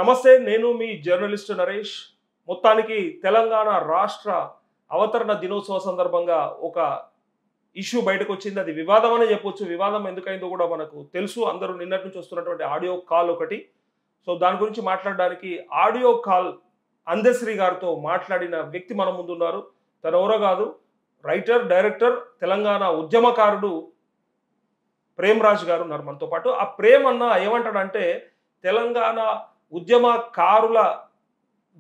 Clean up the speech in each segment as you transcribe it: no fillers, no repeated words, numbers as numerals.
నమస్తే, నేను మీ జర్నలిస్ట్ నరేష్. మొత్తానికి తెలంగాణ రాష్ట్ర అవతరణ దినోత్సవ సందర్భంగా ఒక ఇష్యూ బయటకు వచ్చింది. అది వివాదం అనే చెప్పొచ్చు. వివాదం ఎందుకైందో కూడా మనకు తెలుసు. అందరూ నిన్నటి నుంచి వస్తున్నటువంటి ఆడియో కాల్ ఒకటి. సో దాని గురించి మాట్లాడడానికి ఆడియో కాల్ అందశ్రీ గారితో మాట్లాడిన వ్యక్తి మన ముందు ఉన్నారు. తను ఎవరో కాదు, రైటర్, డైరెక్టర్, తెలంగాణ ఉద్యమకారుడు ప్రేమ్ రాజ్ గారు ఉన్నారు మనతో పాటు. ఆ ప్రేమ్ అన్న ఏమంటాడంటే, తెలంగాణ ఉద్యమకారుల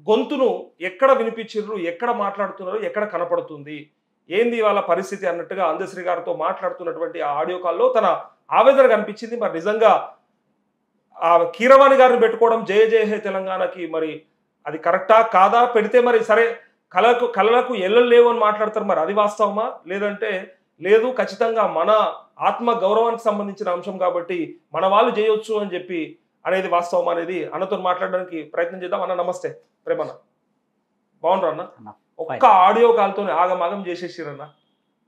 గొంతును ఎక్కడ వినిపించారు, ఎక్కడ మాట్లాడుతున్నారు, ఎక్కడ కనపడుతుంది, ఏంది వాళ్ళ పరిస్థితి అన్నట్టుగా అందశ్రీ గారితో మాట్లాడుతున్నటువంటి ఆ ఆడియో కాల్లో తన ఆవేదన కనిపించింది. మరి నిజంగా ఆ కీరవాణి గారిని పెట్టుకోవడం జయ జయ హే తెలంగాణకి మరి అది కరెక్టా కాదా? పెడితే మరి సరే కళలకు ఎల్లలు లేవు అని మాట్లాడతారు. మరి అది వాస్తవమా? లేదంటే లేదు, ఖచ్చితంగా మన ఆత్మ గౌరవానికి సంబంధించిన అంశం కాబట్టి మన వాళ్ళు చేయొచ్చు అని చెప్పి అనేది వాస్తవం అనేది అన్నతో మాట్లాడడానికి ప్రయత్నం చేద్దాం. అన్న నమస్తే. ప్రేమన్న బాగుండ్రు అన్న? ఒక్క ఆడియో కాల్తోనే ఆగమాగం చేసేసిరన్న.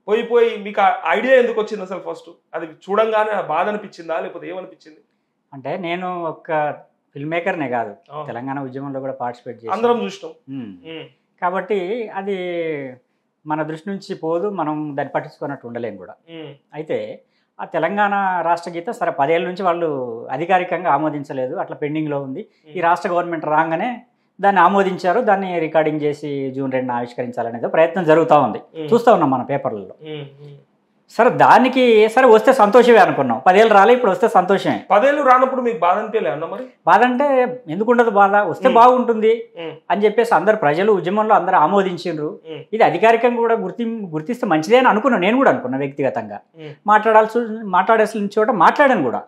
పోయి మీకు ఐడియా ఎందుకు వచ్చింది అసలు? ఫస్ట్ అది చూడంగానే బాధ అనిపించిందా లేకపోతే ఏమనిపించింది? అంటే నేను ఒక ఫిల్మ్ మేకర్నే కాదు, తెలంగాణ ఉద్యమంలో కూడా పార్టిసిపేట్ చేసి అందరం చూసినాం కాబట్టి అది మన దృష్టి నుంచి పోదు, మనం దాన్ని పట్టించుకున్నట్టు ఉండలేము కూడా. అయితే ఆ తెలంగాణ రాష్ట్ర గీత సరే 10 ఏళ్ళ నుంచి వాళ్ళు అధికారికంగా ఆమోదించలేదు, అట్లా పెండింగ్లో ఉంది. ఈ రాష్ట్ర గవర్నమెంట్ రాగానే దాన్ని ఆమోదించారు, దాన్ని రికార్డింగ్ చేసి జూన్ 2న ఆవిష్కరించాలనేది ప్రయత్నం జరుగుతూ ఉంది. చూస్తూ ఉన్నాం మన పేపర్లలో. సరే దానికి సరే వస్తే సంతోషమే అనుకున్నాం. 10 ఏళ్ళు రాలే, ఇప్పుడు వస్తే సంతోషమే. 10 ఏళ్ళు రానప్పుడు మీకు బాధ అనిపించలే అన్న? మరి బాధ అంటే ఎందుకుండదు, బాధ వస్తే బాగుంటుంది అని చెప్పేసి అందరు ప్రజలు ఉద్యమంలో అందరూ ఆమోదించారు. ఇది అధికారికంగా కూడా గుర్తిస్తే మంచిదే అని అనుకున్నాను. నేను కూడా అనుకున్నా వ్యక్తిగతంగా. మాట్లాడాల్సిన చోట మాట్లాడాను కూడా,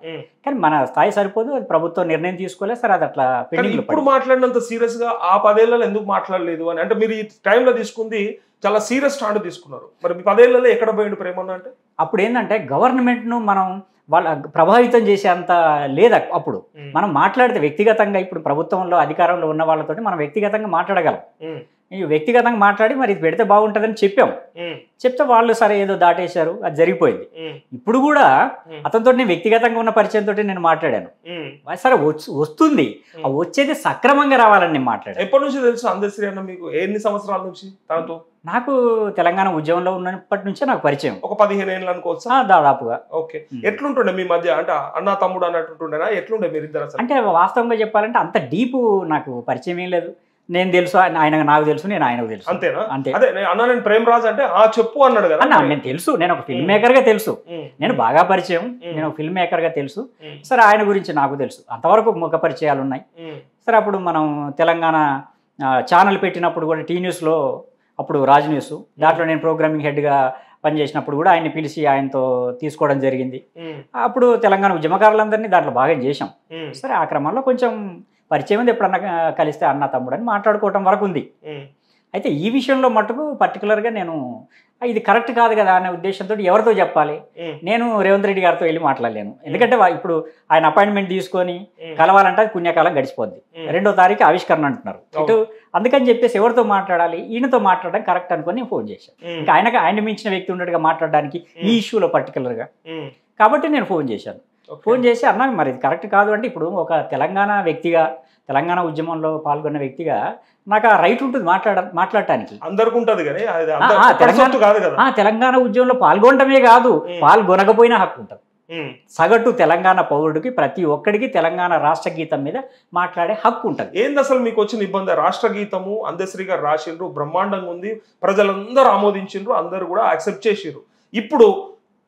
కానీ మన స్థాయి సరిపోదు, అది ప్రభుత్వం నిర్ణయం తీసుకోలేదు. సరే అది అట్లా పెండింగ్. ఇప్పుడు మాట్లాడినంత సీరియస్ గా ఆ 10 ఏళ్ళలో ఎందుకు మాట్లాడలేదు అని అంటే, మీరు ఈ టైంలో తీసుకుంది చాలా సీరియస్ స్టాండ్ తీసుకున్నారు. మరి మీ 10 ఏళ్ళలో ఎక్కడ పోయిండు ప్రేమన్నా అంటే? అప్పుడు ఏంటంటే గవర్నమెంట్ను మనం వాళ్ళ ప్రభావితం చేసేంత లేదా. అప్పుడు మనం మాట్లాడితే వ్యక్తిగతంగా, ఇప్పుడు ప్రభుత్వంలో అధికారంలో ఉన్న వాళ్ళతో మనం వ్యక్తిగతంగా మాట్లాడగలం. వ్యక్తిగతంగా మాట్లాడి మరి ఇది పెడితే బాగుంటుందని చెప్తే వాళ్ళు సరే ఏదో దాటేశారు, అది జరిగిపోయింది. ఇప్పుడు కూడా అతనితో నేను వ్యక్తిగతంగా ఉన్న పరిచయంతో నేను మాట్లాడాను. సరే వస్తుంది, వచ్చేది సక్రమంగా రావాలని నేను మాట్లాడాను. ఎప్పటి నుంచి తెలుసు అందశ్రీ అన్న మీకు? ఎన్ని సంవత్సరాల నుంచి తనతో? నాకు తెలంగాణ ఉద్యమంలో ఉన్నప్పటి నుంచే నాకు పరిచయం. ఒక 15 ఏళ్ళు అనుకోవచ్చు దాదాపుగా. ఓకే. ఎట్లుంటుండే మీ మధ్య? అంటే అన్న తమ్ముడు అన్నట్టుండేనా? ఎట్లుండే మీరిద్దరు? అంటే వాస్తవంగా చెప్పాలంటే అంత డీపు నాకు పరిచయం ఏం లేదు. నేను తెలుసు, ఆయన నాకు తెలుసు, నేను ఆయనకు తెలుసు. అంతేనా? అంతే. అదే అన్న నేను ప్రేమ్ రాజ్ అంటే చెప్పు అన్నాడు కదా అన్న. నేను తెలుసు, నేను ఒక ఫిల్మ్ మేకర్ గా తెలుసు, నేను బాగా పరిచయం, నేను ఒక ఫిల్మ్ మేకర్ గా తెలుసు. సరే ఆయన గురించి నాకు తెలుసు, అంతవరకు ముఖ పరిచయాలు ఉన్నాయి. సరే అప్పుడు మనం తెలంగాణ ఛానల్ పెట్టినప్పుడు కూడా టీ న్యూస్లో, అప్పుడు రాజ్ న్యూస్, దాంట్లో నేను ప్రోగ్రామింగ్ హెడ్గా పనిచేసినప్పుడు కూడా ఆయన్ని పిలిచి ఆయనతో తీసుకోవడం జరిగింది. అప్పుడు తెలంగాణ ఉద్యమకారులందరినీ దాంట్లో బాగా చేశాం. సరే ఆ క్రమంలో కొంచెం పరిచయం ఉంది, ఎప్పుడన్నా కలిస్తే అన్న తమ్ముడు అని మాట్లాడుకోవటం వరకు ఉంది. అయితే ఈ విషయంలో మటుకు పర్టికులర్గా నేను ఇది కరెక్ట్ కాదు కదా అనే ఉద్దేశంతో ఎవరితో చెప్పాలి, నేను రేవంత్ రెడ్డి గారితో వెళ్ళి మాట్లాడలేను. ఎందుకంటే ఇప్పుడు ఆయన అపాయింట్మెంట్ తీసుకొని కలవాలంటే అది పుణ్యకాలం గడిచిపోద్ది. 2వ తారీఖు ఆవిష్కరణ అంటున్నారు ఇటు. అందుకని చెప్పేసి ఎవరితో మాట్లాడాలి, ఈయనతో మాట్లాడడం కరెక్ట్ అనుకొని నేను ఫోన్ చేశాను. ఇంకా ఆయన మించిన వ్యక్తి ఉన్నట్టుగా మాట్లాడడానికి ఈ ఇష్యూలో పర్టికులర్గా కాబట్టి నేను ఫోన్ చేశాను. ఫోన్ చేసి అన్నా మరి ఇది కరెక్ట్ కాదు అంటే, ఇప్పుడు ఒక తెలంగాణ వ్యక్తిగా, తెలంగాణ ఉద్యమంలో పాల్గొన్న వ్యక్తిగా నాకు ఆ రైట్ ఉంటుంది మాట్లాడటానికి. అందరికి ఉంటుంది కానీ తెలంగాణ ఉద్యమంలో పాల్గొనడమే కాదు, పాల్గొనకపోయినా హక్కు ఉంటుంది. సగటు తెలంగాణ పౌరుడికి, ప్రతి ఒక్కడికి తెలంగాణ రాష్ట్ర గీతం మీద మాట్లాడే హక్కు ఉంటుంది. ఏంది అసలు మీకు వచ్చిన ఇబ్బంది? రాష్ట్ర గీతము అందశ్రీ గారు రాసిండ్రు, బ్రహ్మాండంగా ఉంది, ప్రజలందరూ ఆమోదించిండ్రు, అందరూ కూడా యాక్సెప్ట్ చేసిర్రు. ఇప్పుడు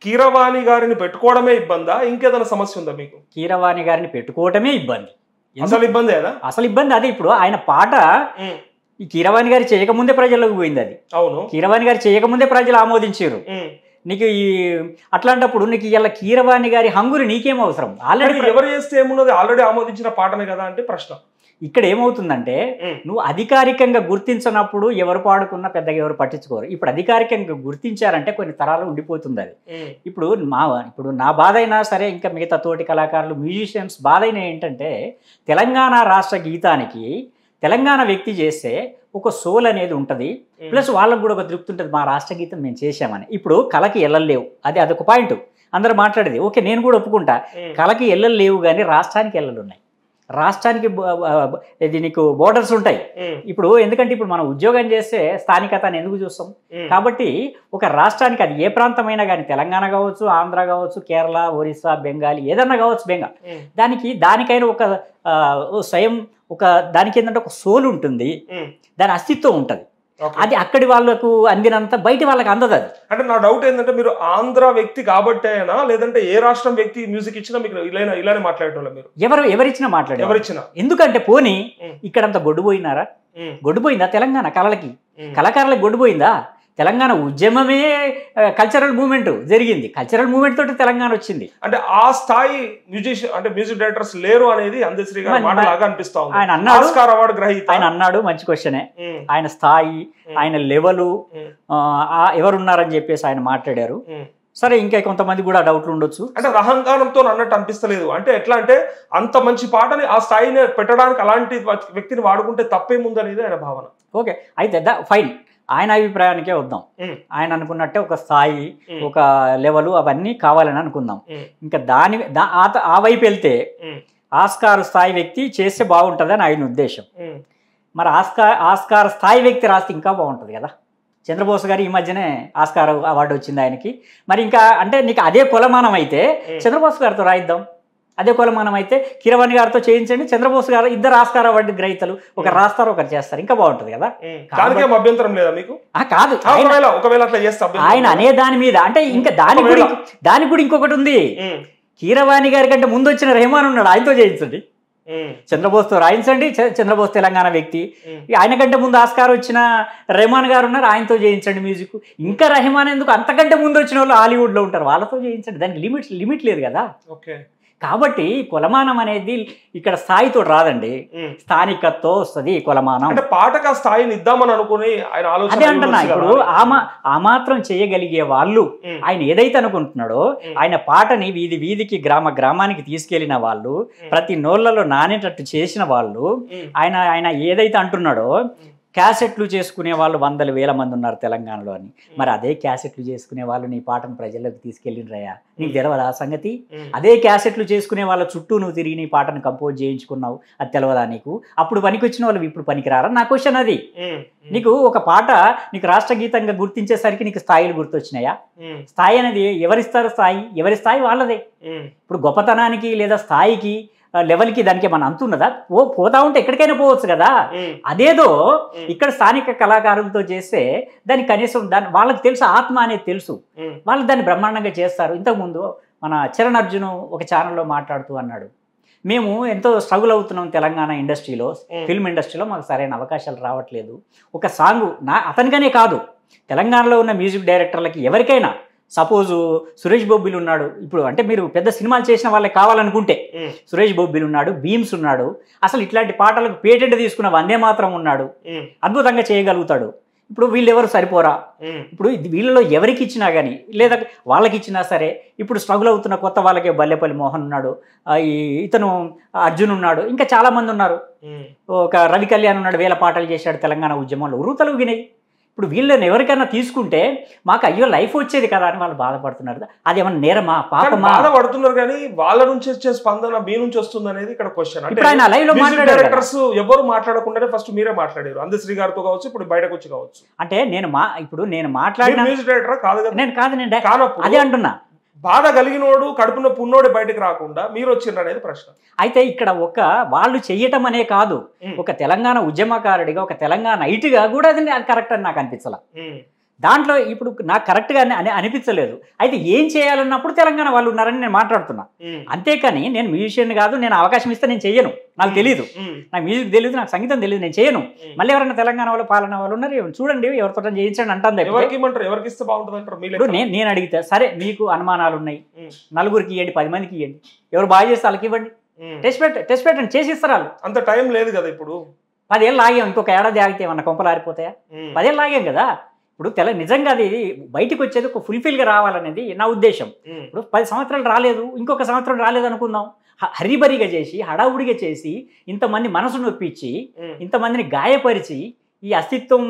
కీరవాణి గారిని పెట్టుకోవడమే ఇబ్బందా, ఇంకేదైనా సమస్య ఉందా మీకు? కీరవాణి గారిని పెట్టుకోవటమే ఇబ్బంది. అసలు ఇబ్బంది అదా? అసలు ఇబ్బంది అదే. ఇప్పుడు ఆయన పాట ఈ కీరవాణి గారు చేయకముందే ప్రజల్లోకి పోయింది. అది అవును, కీరవాణి గారు చేయకముందే ప్రజలు ఆమోదించారు. నీకు ఈ అట్లాంటప్పుడు నీకు ఇలా కీరవాణి గారి హంగులు నీకేం అవసరం? ఆల్రెడీ ఎవరు చేస్తే ఏమున్నది, ఆల్రెడీ ఆమోదించిన పాటనే కదా అంటే ప్రశ్న. ఇక్కడ ఏమవుతుందంటే, నువ్వు అధికారికంగా గుర్తించినప్పుడు ఎవరు పాడుకున్నా పెద్దగా ఎవరు పట్టించుకోరు. ఇప్పుడు అధికారికంగా గుర్తించారంటే కొన్ని తరాలు ఉండిపోతుంది అది. ఇప్పుడు నా బాధ అయినా సరే, ఇంకా మిగతా తోటి కళాకారులు, మ్యూజిషియన్స్ బాధ అయినా ఏంటంటే, తెలంగాణ రాష్ట్ర గీతానికి తెలంగాణ వ్యక్తి చేస్తే ఒక సోల్ అనేది ఉంటుంది, ప్లస్ వాళ్ళకు కూడా ఒక తృప్తి ఉంటుంది, మా రాష్ట్ర గీతం మేము చేసామని. ఇప్పుడు కళకి ఎల్లలేవు, అదొక పాయింట్ అందరూ మాట్లాడేది. ఓకే, నేను కూడా ఒప్పుకుంటా, కళకి ఎల్లలు లేవు కానీ రాష్ట్రానికి ఎల్లలు ఉన్నాయి. రాష్ట్రానికి ఇది నీకు బోర్డర్స్ ఉంటాయి. ఇప్పుడు ఎందుకంటే ఇప్పుడు మనం ఉద్యోగం చేస్తే స్థానికతను ఎందుకు చూస్తాం కాబట్టి ఒక రాష్ట్రానికి అది ఏ ప్రాంతమైనా కానీ తెలంగాణ కావచ్చు, ఆంధ్ర కావచ్చు, కేరళ, ఒరిస్సా, బెంగాలీ ఏదన్నా కావచ్చు, దానికైనా ఒక స్వయం ఒక దానికి ఏంటంటే ఒక సోల్ ఉంటుంది, దాని అస్తిత్వం ఉంటుంది. అది అక్కడి వాళ్ళకు అందినంత బయట వాళ్ళకి అందదు. అది అంటే నా డౌట్ ఏంటంటే మీరు ఆంధ్ర వ్యక్తి కాబట్టి అయినా లేదంటే ఏ రాష్ట్రం వ్యక్తి మ్యూజిక్ ఇచ్చినా మీకు ఇలానే మాట్లాడేటోళ్ళ మీరు ఎవరిచ్చినా మాట్లాడే ఎందుకంటే పోనీ ఇక్కడంతా గొడ్డుపోయినారా? గొడ్డుపోయిందా తెలంగాణ కళాకారులకు గొడ్డుపోయిందా? తెలంగాణ ఉద్యమమే కల్చరల్ మూవ్మెంట్ జరిగింది. కల్చరల్ మూవ్మెంట్ తోటి తెలంగాణ వచ్చింది. అంటే ఆ స్థాయి మ్యూజిక్ డైరెక్టర్స్ లేరు అనేది అందశ్రీ గారి మాటలాగా అనిపిస్తా ఉంది. ఆయన అన్నాడు, ఆస్కార్ అవార్డు గ్రహీత ఆయన అన్నాడు, మంచి క్వశ్చనే. ఆయన స్థాయి, ఆయన లెవెలు ఎవరున్నారని చెప్పేసి ఆయన మాట్లాడారు. సరే, ఇంకా కొంతమంది కూడా డౌట్లు ఉండొచ్చు. అంటే అహంకారంతో అన్నట్టు అనిపిస్తలేదు. అంటే ఎట్లా అంటే అంత మంచి పాటని ఆ స్థాయిని పెట్టడానికి అలాంటి వ్యక్తిని వాడుకుంటే తప్పేముందనేది ఆయన భావన. ఓకే, అయితే ఫైన్. ఆయన అభిప్రాయానికే వద్దాం. ఆయన అనుకున్నట్టే ఒక స్థాయి, ఒక లెవెల్ అవన్నీ కావాలని అనుకుందాం. ఇంకా ఆ వైపు వెళ్తే ఆస్కార్ స్థాయి వ్యక్తి చేస్తే బాగుంటుందని ఆయన ఉద్దేశం. మరి ఆస్కార్ స్థాయి వ్యక్తి రాస్తే ఇంకా బాగుంటుంది కదా. చంద్రబోస్ గారు ఈ మధ్యనే ఆస్కార్ అవార్డు వచ్చింది ఆయనకి. మరి ఇంకా అంటే నీకు అదే కొలమానం అయితే చంద్రబోస్ గారితో రాయిద్దాం. అదే కొలమానం అయితే కీరవాణి గారితో చేయించండి. చంద్రబోస్ గారు ఇద్దరు ఆస్కార్ అవార్డు గ్రహీతలు, ఒకరు రాస్తారు, ఒకరు చేస్తారు, ఇంకా బాగుంటుంది కదా. అభ్యంతరం లేదా మీకు? కాదు, ఆయన అనే దాని మీద అంటే ఇంకా దానికి కూడా ఇంకొకటి ఉంది. కీరవాణి గారి కంటే ముందు వచ్చిన రెహమాన్ ఉన్నాడు, ఆయనతో చేయించండి. చంద్రబోస్తో రాయించండి. చంద్రబోస్ తెలంగాణ వ్యక్తి. ఆయన కంటే ముందు ఆస్కార్ వచ్చిన రెహమాన్ గారు ఉన్నారు, ఆయనతో చేయించండి మ్యూజిక్. ఇంకా రెహమాన్ ఎందుకు, అంతకంటే ముందు వచ్చిన వాళ్ళు హాలీవుడ్లో ఉంటారు, వాళ్ళతో చేయించండి. దానికి లిమిట్ లేదు కదా. కాబట్టి కొలమానం అనేది ఇక్కడ స్థాయితో రాదండి, స్థానికతో వస్తుంది కొలమానం. అంటే పాటక స్థాయిని ఇద్దామని అనుకుని ఆయన ఆలోచన. అదే అంటున్నా, ఇప్పుడు ఆ మాత్రం చేయగలిగే వాళ్ళు ఆయన ఏదైతే అనుకుంటున్నాడో, ఆయన పాటని వీధికి గ్రామానికి తీసుకెళ్లిన వాళ్ళు, ప్రతి నోళ్లలో నానేటట్టు చేసిన వాళ్ళు, ఆయన ఏదైతే అంటున్నాడో క్యాసెట్లు చేసుకునే వాళ్ళు 100,000 మంది ఉన్నారు తెలంగాణలో అని. మరి అదే క్యాసెట్లు చేసుకునే వాళ్ళు నీ పాటను ప్రజల్లోకి తీసుకెళ్ళినరయ్యా, నీకు తెలవదా సంగతి? అదే క్యాసెట్లు చేసుకునే వాళ్ళ చుట్టూ నువ్వు తిరిగి నీ పాటను కంపోజ్ చేయించుకున్నావు, అది తెలవదా నీకు? అప్పుడు పనికి వచ్చిన వాళ్ళు ఇప్పుడు పనికిరారా? నా క్వశ్చన్ అది. నీకు ఒక పాట నీకు రాష్ట్ర గీతంగా గుర్తించేసరికి నీకు స్థాయిలు గుర్తొచ్చినాయా? స్థాయి అనేది ఎవరిస్తారు? ఎవరి స్థాయి వాళ్ళదే. ఇప్పుడు గొప్పతనానికి లేదా స్థాయికి లెవెల్కి దానికి మన అంతున్నదా? పోతా ఉంటే ఎక్కడికైనా పోవచ్చు కదా. అదేదో ఇక్కడ స్థానిక కళాకారులతో చేస్తే దానికి కనీసం వాళ్ళకి తెలుసు, ఆత్మ అనేది తెలుసు, వాళ్ళు దాన్ని బ్రహ్మాండంగా చేస్తారు. ఇంతకుముందు మన చరణ్ అర్జున్ ఒక ఛానల్లో మాట్లాడుతూ అన్నాడు, మేము ఎంతో స్ట్రగుల్ అవుతున్నాం తెలంగాణ ఇండస్ట్రీలో, ఫిల్మ్ ఇండస్ట్రీలో మాకు సరైన అవకాశాలు రావట్లేదు. ఒక సాంగ్ అతనికనే కాదు, తెలంగాణలో ఉన్న మ్యూజిక్ డైరెక్టర్లకి ఎవరికైనా, సపోజు సురేష్ బొబ్బిలి ఉన్నాడు, ఇప్పుడు అంటే మీరు పెద్ద సినిమాలు చేసిన వాళ్ళకి కావాలనుకుంటే సురేష్ బొబ్బిలి ఉన్నాడు, భీమ్స్ ఉన్నాడు, అసలు ఇట్లాంటి పాటలకు పేటెంట్ తీసుకున్న వందే మాత్రం ఉన్నాడు, అద్భుతంగా చేయగలుగుతాడు. ఇప్పుడు వీళ్ళెవరు సరిపోరా? ఇప్పుడు వీళ్ళలో ఎవరికి ఇచ్చినా కానీ లేదా వాళ్ళకి ఇచ్చినా సరే, ఇప్పుడు స్ట్రగుల్ అవుతున్న కొత్త వాళ్ళకే బల్లెపల్లి మోహన్ ఉన్నాడు, ఇతను అర్జున్ ఉన్నాడు, ఇంకా చాలామంది ఉన్నారు. ఒక రవి కళ్యాణ్ ఉన్నాడు, 1000 పాటలు చేశాడు తెలంగాణ ఉద్యమంలో, ఉరుతలు వినయ్. ఇప్పుడు వీళ్ళని ఎవరికైనా తీసుకుంటే మాకు అయ్యో లైఫ్ వచ్చేది కదా అని వాళ్ళు బాధపడుతున్నారు. అది ఏమన్నా నేరమా, పాపమా? బాధపడుతున్నారు కానీ వాళ్ళ నుంచి వచ్చే స్పందన మీ నుంచి వస్తుంది అనేది ఇక్కడ క్వశ్చన్. అంటే ఆయన లైవ్ లో డైరెక్టర్స్ ఎవరు మాట్లాడకుండానే ఫస్ట్ మీరే మాట్లాడారు, అందశ్రీ గారితో కావచ్చు, ఇప్పుడు బయటకు వచ్చి కావచ్చు. అంటే నేను మాట్లాడిన మ్యూజిక్ డైరెక్టర్ కాదు కదా. నేను అదే అంటున్నా, బాధ కలిగినోడు కడుపున పున్నోడు బయటకు రాకుండా మీరు వచ్చిండ్రు అనేది ప్రశ్న. అయితే ఇక్కడ వాళ్ళు చెయ్యటం అనే కాదు, ఒక తెలంగాణ ఉద్యమకారుడిగా, ఒక తెలంగాణ నైట్గా కూడా అది కరెక్ట్ అని నాకు అనిపించాల. దాంట్లో ఇప్పుడు నాకు కరెక్ట్గా అనిపించలేదు. అయితే ఏం చేయాలన్నప్పుడు తెలంగాణ వాళ్ళు ఉన్నారని నేను మాట్లాడుతున్నా, అంతేకాని నేను మ్యూజిషియన్ కాదు, నేను అవకాశం ఇస్తే నేను చెయ్యను, నాకు తెలియదు, నాకు మ్యూజిక్ తెలియదు, నాకు సంగీతం తెలియదు, నేను చేయను. మళ్ళీ ఎవరైనా తెలంగాణ వాళ్ళు పాలన వాళ్ళు ఉన్నారు, చూడండి ఎవరితో చేయించండి అంటాను. ఎవరికి ఇస్తే బాగుంటుంది అంటారు? నేను అడిగితే సరే మీకు అనుమానాలు ఉన్నాయి, నలుగురికి ఇవ్వండి, 10 మందికి ఇవ్వండి, ఎవరు బాగా చేస్తే వాళ్ళకి ఇవ్వండి, టెస్ట్ పెట్టండి, చేసి ఇస్తారు వాళ్ళు. అంత టైం లేదు కదా. ఇప్పుడు 10 ఏళ్ళు ఆగాం, ఇంకొక ఏడాది ఆగితే ఏమన్నా కొంపలు ఆరిపోతాయా? 10 ఏళ్ళు ఆగాం కదా. ఇప్పుడు నిజంగా అది బయటకు వచ్చేది ఒక ఫుల్ఫిల్గా రావాలనేది నా ఉద్దేశం. ఇప్పుడు 10 సంవత్సరాలు రాలేదు, ఇంకొక సంవత్సరం రాలేదు అనుకుందాం, హరిబరిగా చేసి హడావుడిగా చేసి ఇంతమంది మనసు నొప్పించి ఇంతమందిని గాయపరిచి ఈ అస్తిత్వం,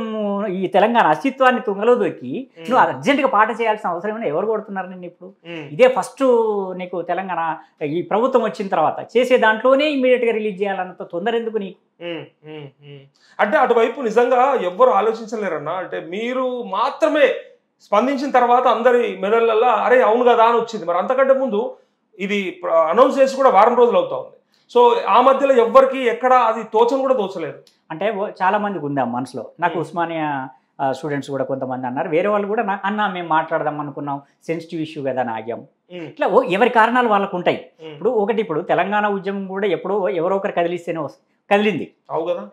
ఈ తెలంగాణ అస్తిత్వాన్ని తుంగలో దొక్కి నువ్వు అర్జెంటుగా పాట చేయాల్సిన అవసరం ఏమైనా ఎవరు కొడుతున్నారు నేను ఇప్పుడు? ఇదే ఫస్ట్ నీకు తెలంగాణ ఈ ప్రభుత్వం వచ్చిన తర్వాత చేసే దాంట్లోనే ఇమీడియట్గా రిలీజ్ చేయాలన్నంత తొందర ఎందుకు నీకు? అంటే అటువైపు నిజంగా ఎవ్వరు ఆలోచించలేరన్నా. అంటే మీరు మాత్రమే స్పందించిన తర్వాత అందరి మెదళ్ళల్లో అరే అవును కదా అని వచ్చింది. మరి అంతకంటే ముందు ఇది అనౌన్స్ చేసి కూడా వారం రోజులు అవుతా ఉంది. సో ఆ మధ్యలో ఎవ్వరికి ఎక్కడ అది తోచను కూడా తోచలేదు. అంటే చాలా మందికి ఉందా మనసులో. నాకు ఉస్మానియా స్టూడెంట్స్ కూడా కొంతమంది అన్నారు, వేరే వాళ్ళు కూడా అన్న మేము మాట్లాడదాం అనుకున్నాం, సెన్సిటివ్ ఇష్యూ కదా అని ఆగాం. ఇట్లా ఎవరి కారణాలు వాళ్ళకు ఉంటాయి. ఇప్పుడు తెలంగాణ ఉద్యమం కూడా ఎప్పుడో ఎవరో ఒకరు కదిలిస్తేనే కదిలింది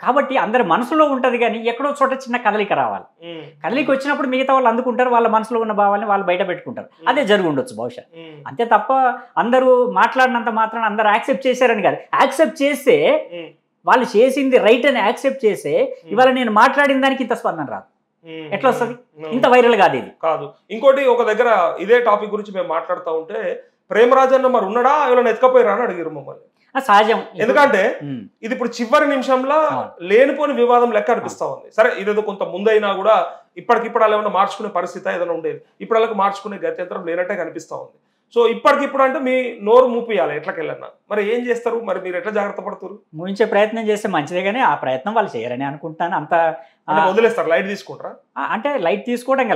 కాబట్టి అందరి మనసులో ఉంటది, కానీ ఎక్కడో చోట చిన్న కదలిక రావాలి. కదలిక వచ్చినప్పుడు మిగతా వాళ్ళు అందుకుంటారు, వాళ్ళ మనసులో ఉన్న భావాన్ని వాళ్ళు బయట పెట్టుకుంటారు. అదే జరిగి ఉండొచ్చు బహుశా. అంతే తప్ప అందరూ మాట్లాడినంత మాత్రం అందరూ యాక్సెప్ట్ చేశారని కాదు. యాక్సెప్ట్ చేస్తే వాళ్ళు చేసింది రైట్ అని యాక్సెప్ట్ చేస్తే ఇవాళ నేను మాట్లాడిన దానికి ఇంత స్పందన రాదు. ఎట్లా వస్తుంది? ఇంత వైరల్ కాదు ఇది. కాదు. ఇంకోటి ఒక దగ్గర ఇదే టాపిక్ గురించి మేము మాట్లాడుతూ ఉంటే ప్రేమరాజన్న మరి ఉన్నాడా ఎవరైనా ఎత్తుకపోయారా అని అడిగారు మమ్మల్ని. సహజం. ఎందుకంటే ఇది ఇప్పుడు చివరి నిమిషంలో లేనిపోని వివాదం లెక్క అనిపిస్తా ఉంది. సరే ఇదేదో కొంత ముందైనా కూడా ఇప్పటికిప్పుడు అలా ఏమైనా మార్చుకునే పరిస్థితి ఏదైనా ఉండేది, ఇప్పుడు అలాగే మార్చుకునే గత్యంతరం లేనట్టే కనిపిస్తా ఉంది. సో ఇప్పటికిప్పుడు అంటే మీ నోరు మూపియాలి ఎట్లకెళ్ళన్నా. మరి ఏం చేస్తారు? మరి మీరు ఎట్లా జాగ్రత్త పడుతున్నారు? ముగించే ప్రయత్నం చేస్తే మంచిదే, కానీ ఆ ప్రయత్నం వాళ్ళు చేయరని అనుకుంటాను. అంత వదిలేస్తారు, లైట్ తీసుకుంటారా? అంటే లైట్ తీసుకోవడం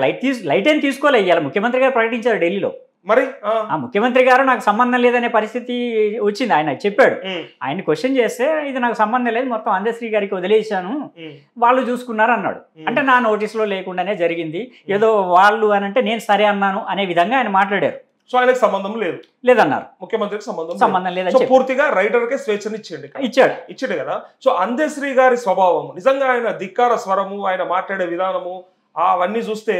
లైట్ ఏం తీసుకోలే. ఇవాళ ముఖ్యమంత్రి గారు ప్రకటించారు ఢిల్లీలో. మరి ఆ ముఖ్యమంత్రి గారు నాకు సంబంధం లేదనే పరిస్థితి వచ్చింది. ఆయన చెప్పాడు. ఆయన క్వశ్చన్ చేస్తే ఇది నాకు సంబంధం లేదు, మొత్తం అందశ్రీ గారికి వదిలేశాను, వాళ్ళు చూసుకున్నారు అన్నాడు. అంటే నా నోటీసులో లేకుండానే జరిగింది, ఏదో వాళ్ళు అని అంటే నేను సరే అన్నాను అనే విధంగా ఆయన మాట్లాడారు. సో ఆయనకు సంబంధం లేదన్నారు, ముఖ్యమంత్రికి సంబంధం లేదని పూర్తిగా రైటర్కే స్వేచ్ఛను ఇచ్చాడు కదా. సో అందశ్రీ గారి స్వభావం నిజంగా, ఆయన ధిక్కార స్వరము, ఆయన మాట్లాడే విధానము అవన్నీ చూస్తే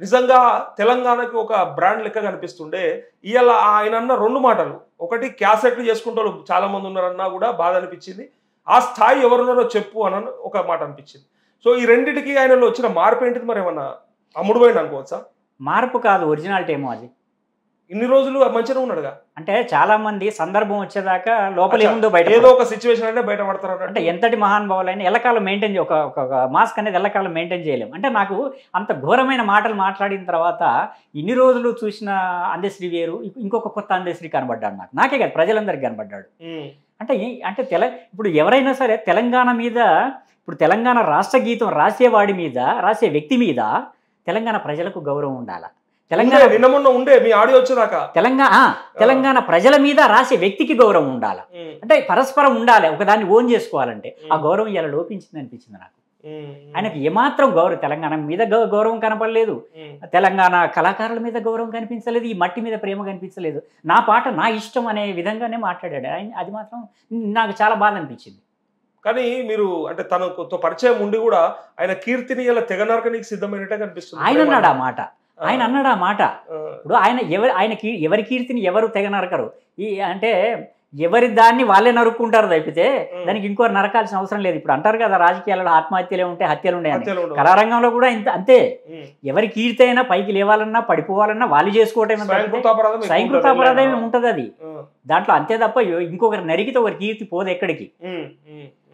నిజంగా తెలంగాణకి ఒక బ్రాండ్ లెక్క కనిపిస్తుండే. ఇవాళ ఆయన అన్న రెండు మాటలు, ఒకటి క్యాసెట్లు చేసుకుంటూ చాలా మంది ఉన్నారన్నా కూడా బాధ అనిపించింది, ఆ స్థాయి ఎవరున్నారో చెప్పు అని ఒక మాట అనిపించింది. సో ఈ రెండింటికి ఆయనలో వచ్చిన మార్పు ఏంటిది? మరి ఏమన్నా అమ్ముడు పోయింది అనుకోవచ్చా? మార్పు కాదు, ఒరిజినాలిటీ ఏమో అది. ఇన్ని రోజులు మంచిగా ఉన్నాడుగా. అంటే చాలా మంది సందర్భం వచ్చేదాకా లోపల ఏముందో బయట, ఏదో ఒక సిచ్యువేషన్ అంటే బయట పడతారు. అంటే ఎంతటి మహానుభావులైనా ఎల్లకాలం మెయింటైన్ ఒక మాస్క్ అనేది ఎల్లకాలం మెయింటైన్ చేయలేము. అంటే నాకు అంత ఘోరమైన మాటలు మాట్లాడిన తర్వాత ఇన్ని రోజులు చూసిన అందశ్రీ వేరు, ఇంకొక కొత్త అందశ్రీ కనబడ్డాడు నాకే కాదు ప్రజలందరికీ కనబడ్డాడు. అంటే ఇప్పుడు ఎవరైనా సరే తెలంగాణ మీద, ఇప్పుడు తెలంగాణ రాష్ట్ర గీతం రాసేవాడి మీద, రాసే వ్యక్తి మీద తెలంగాణ ప్రజలకు గౌరవం ఉండాలి. తెలంగాణ ప్రజల మీద రాసే వ్యక్తికి గౌరవం ఉండాలి. అంటే పరస్పరం ఉండాలి, ఒకదాన్ని ఓన్ చేసుకోవాలంటే ఆ గౌరవం ఇలా లోపించింది అనిపించింది నాకు. ఆయనకి ఏమాత్రం తెలంగాణ మీద గౌరవం కనపడలేదు, తెలంగాణ కళాకారుల మీద గౌరవం కనిపించలేదు, ఈ మట్టి మీద ప్రేమ కనిపించలేదు. నా పాట నా ఇష్టం అనే విధంగానే మాట్లాడాడు ఆయన. అది మాత్రం నాకు చాలా బాధ అనిపించింది. కానీ మీరు అంటే తనతో పరిచయం ఉండి కూడా ఆయన కీర్తిని ఇలా తెగనరకనికి సిద్ధమైనట్టే కనిపిస్తుంది. ఆయన అన్నాడు ఆ మాట. ఇప్పుడు ఆయనకి ఎవరి కీర్తిని ఎవరు తెగ నరకరు. అంటే ఎవరి దాన్ని వాళ్ళే నరుక్కుంటారు తప్పితే దానికి ఇంకో నరకాల్సిన అవసరం లేదు. ఇప్పుడు అంటారు కదా రాజకీయాలలో ఆత్మహత్యలే ఉంటాయి, హత్యలు ఉంటాయి. కళారంగంలో కూడా అంతే. ఎవరి కీర్తి అయినా పైకి లేవాలన్నా పడిపోవాలన్నా వాళ్ళు చేసుకోవటం స్వయంకృతాపరాధం ఉంటుంది అది దాంట్లో, అంతే తప్ప ఇంకొకరు నరికితే ఒకరి కీర్తి పోదు ఎక్కడికి.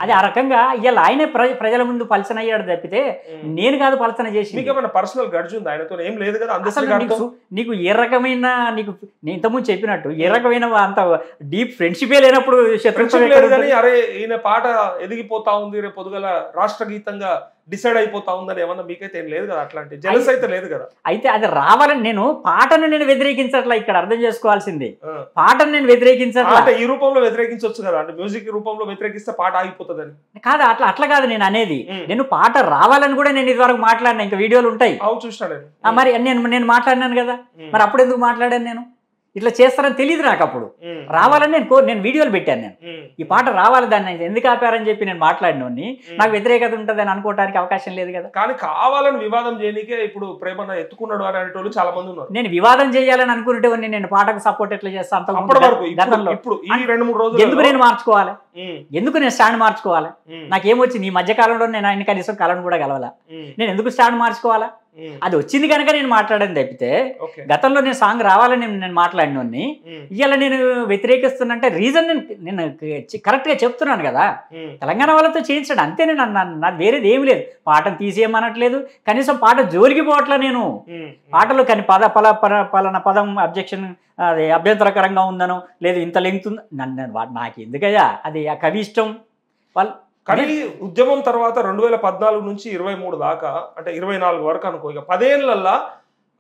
అది ఆ రకంగా ఇవాళ ఆయనే ప్రజల ముందు పలచన అయ్యాడు తప్పితే నేను కాదు పలచన చేసి. పర్సనల్ గడ్జ్ ఉంది ఆయనతో, ఏం లేదు కదా. నీకు ఏ రకమైన, నీకు నేను ఇంతకుముందు చెప్పినట్టు ఏ రకమైన అంత డీప్ ఫ్రెండ్షిపే లేనప్పుడు అరే ఈయన పాట ఎదిగిపోతా ఉంది, రేపు పొద్దుగల రాష్ట్ర గీతంగా డిసైడ్ అయిపోతా ఉందని ఏమన్నా మీకైతే ఏం లేదు కదా, అట్లాంటి జెలస్ అయితే లేదు కదా. అయితే అది రావాలని నేను పాటను వ్యతిరేకించట్లా, ఇక్కడ అర్థం చేసుకోవాల్సింది. పాటను నేను వ్యతిరేకించట్లా, ఈ రూపంలో వ్యతిరేకించవచ్చు కదా, అంటే మ్యూజిక్ రూపంలో వ్యతిరేకిస్తే పాట ఆగిపోతుందని కాదు. అట్లా కాదు నేను అనేది. నేను పాట రావాలని కూడా నేను ఇదివరకు మాట్లాడినా, ఇంకా వీడియోలు ఉంటాయి. చూసినా మరి నేను మాట్లాడినాను కదా, మరి అప్పుడు ఎందుకు మాట్లాడాను? నేను ఇట్లా చేస్తారని తెలియదు నాకు. అప్పుడు రావాలని నేను వీడియోలు పెట్టాను. నేను ఈ పాట రావాలి, దాన్ని ఎందుకు ఆపారని చెప్పి నేను మాట్లాడినోని నాకు వ్యతిరేకత ఉంటుందని అనుకోవడానికి అవకాశం లేదు కదా. కానీ కావాలని వివాదం చేయనికే ఇప్పుడు ప్రేమన్న ఎత్తుకున్నాడు అని అనేటోళ్ళు చాలా మంది ఉన్నారు. నేను వివాదం చేయాలని అనుకునేటోని నేను పాటకు సపోర్ట్ ఎట్లా చేస్తాను? ఎందుకు నేను మార్చుకోవాలి? ఎందుకు నేను స్టాండ్ మార్చుకోవాలి? నాకేమొచ్చింది ఈ మధ్య కాలంలో నేను ఆయన కనీసం కళను కూడా కలవాలా? నేను ఎందుకు స్టాండ్ మార్చుకోవాలా? అది వచ్చింది కనుక నేను మాట్లాడాను తప్పితే ఓకే గతంలో నేను సాంగ్ రావాలని నేను మాట్లాడినోన్ని ఇవాళ నేను వ్యతిరేకిస్తున్నంటే రీజన్ నేను కరెక్ట్గా చెప్తున్నాను కదా. తెలంగాణ వాళ్ళతో చేయించాడు అంతే. నేను నాకు వేరేది ఏమి లేదు. పాటను తీసేయమనట్లేదు, కనీసం పాట జోలికి పోవట్లా. నేను పాటలో కానీ పలానా పదం అబ్జెక్షన్ అది అభ్యంతరకరంగా ఉందనో లేదు ఇంత లెంగ్త్ ఉంది నాకు ఎందుకయ్యా, అది ఆ కవి ఇష్టం వాళ్ళు. కానీ ఉద్యమం తర్వాత 2014 నుంచి 23 దాకా అంటే 24 వరకు అనుకో, ఇక 10 ఏళ్లల్లా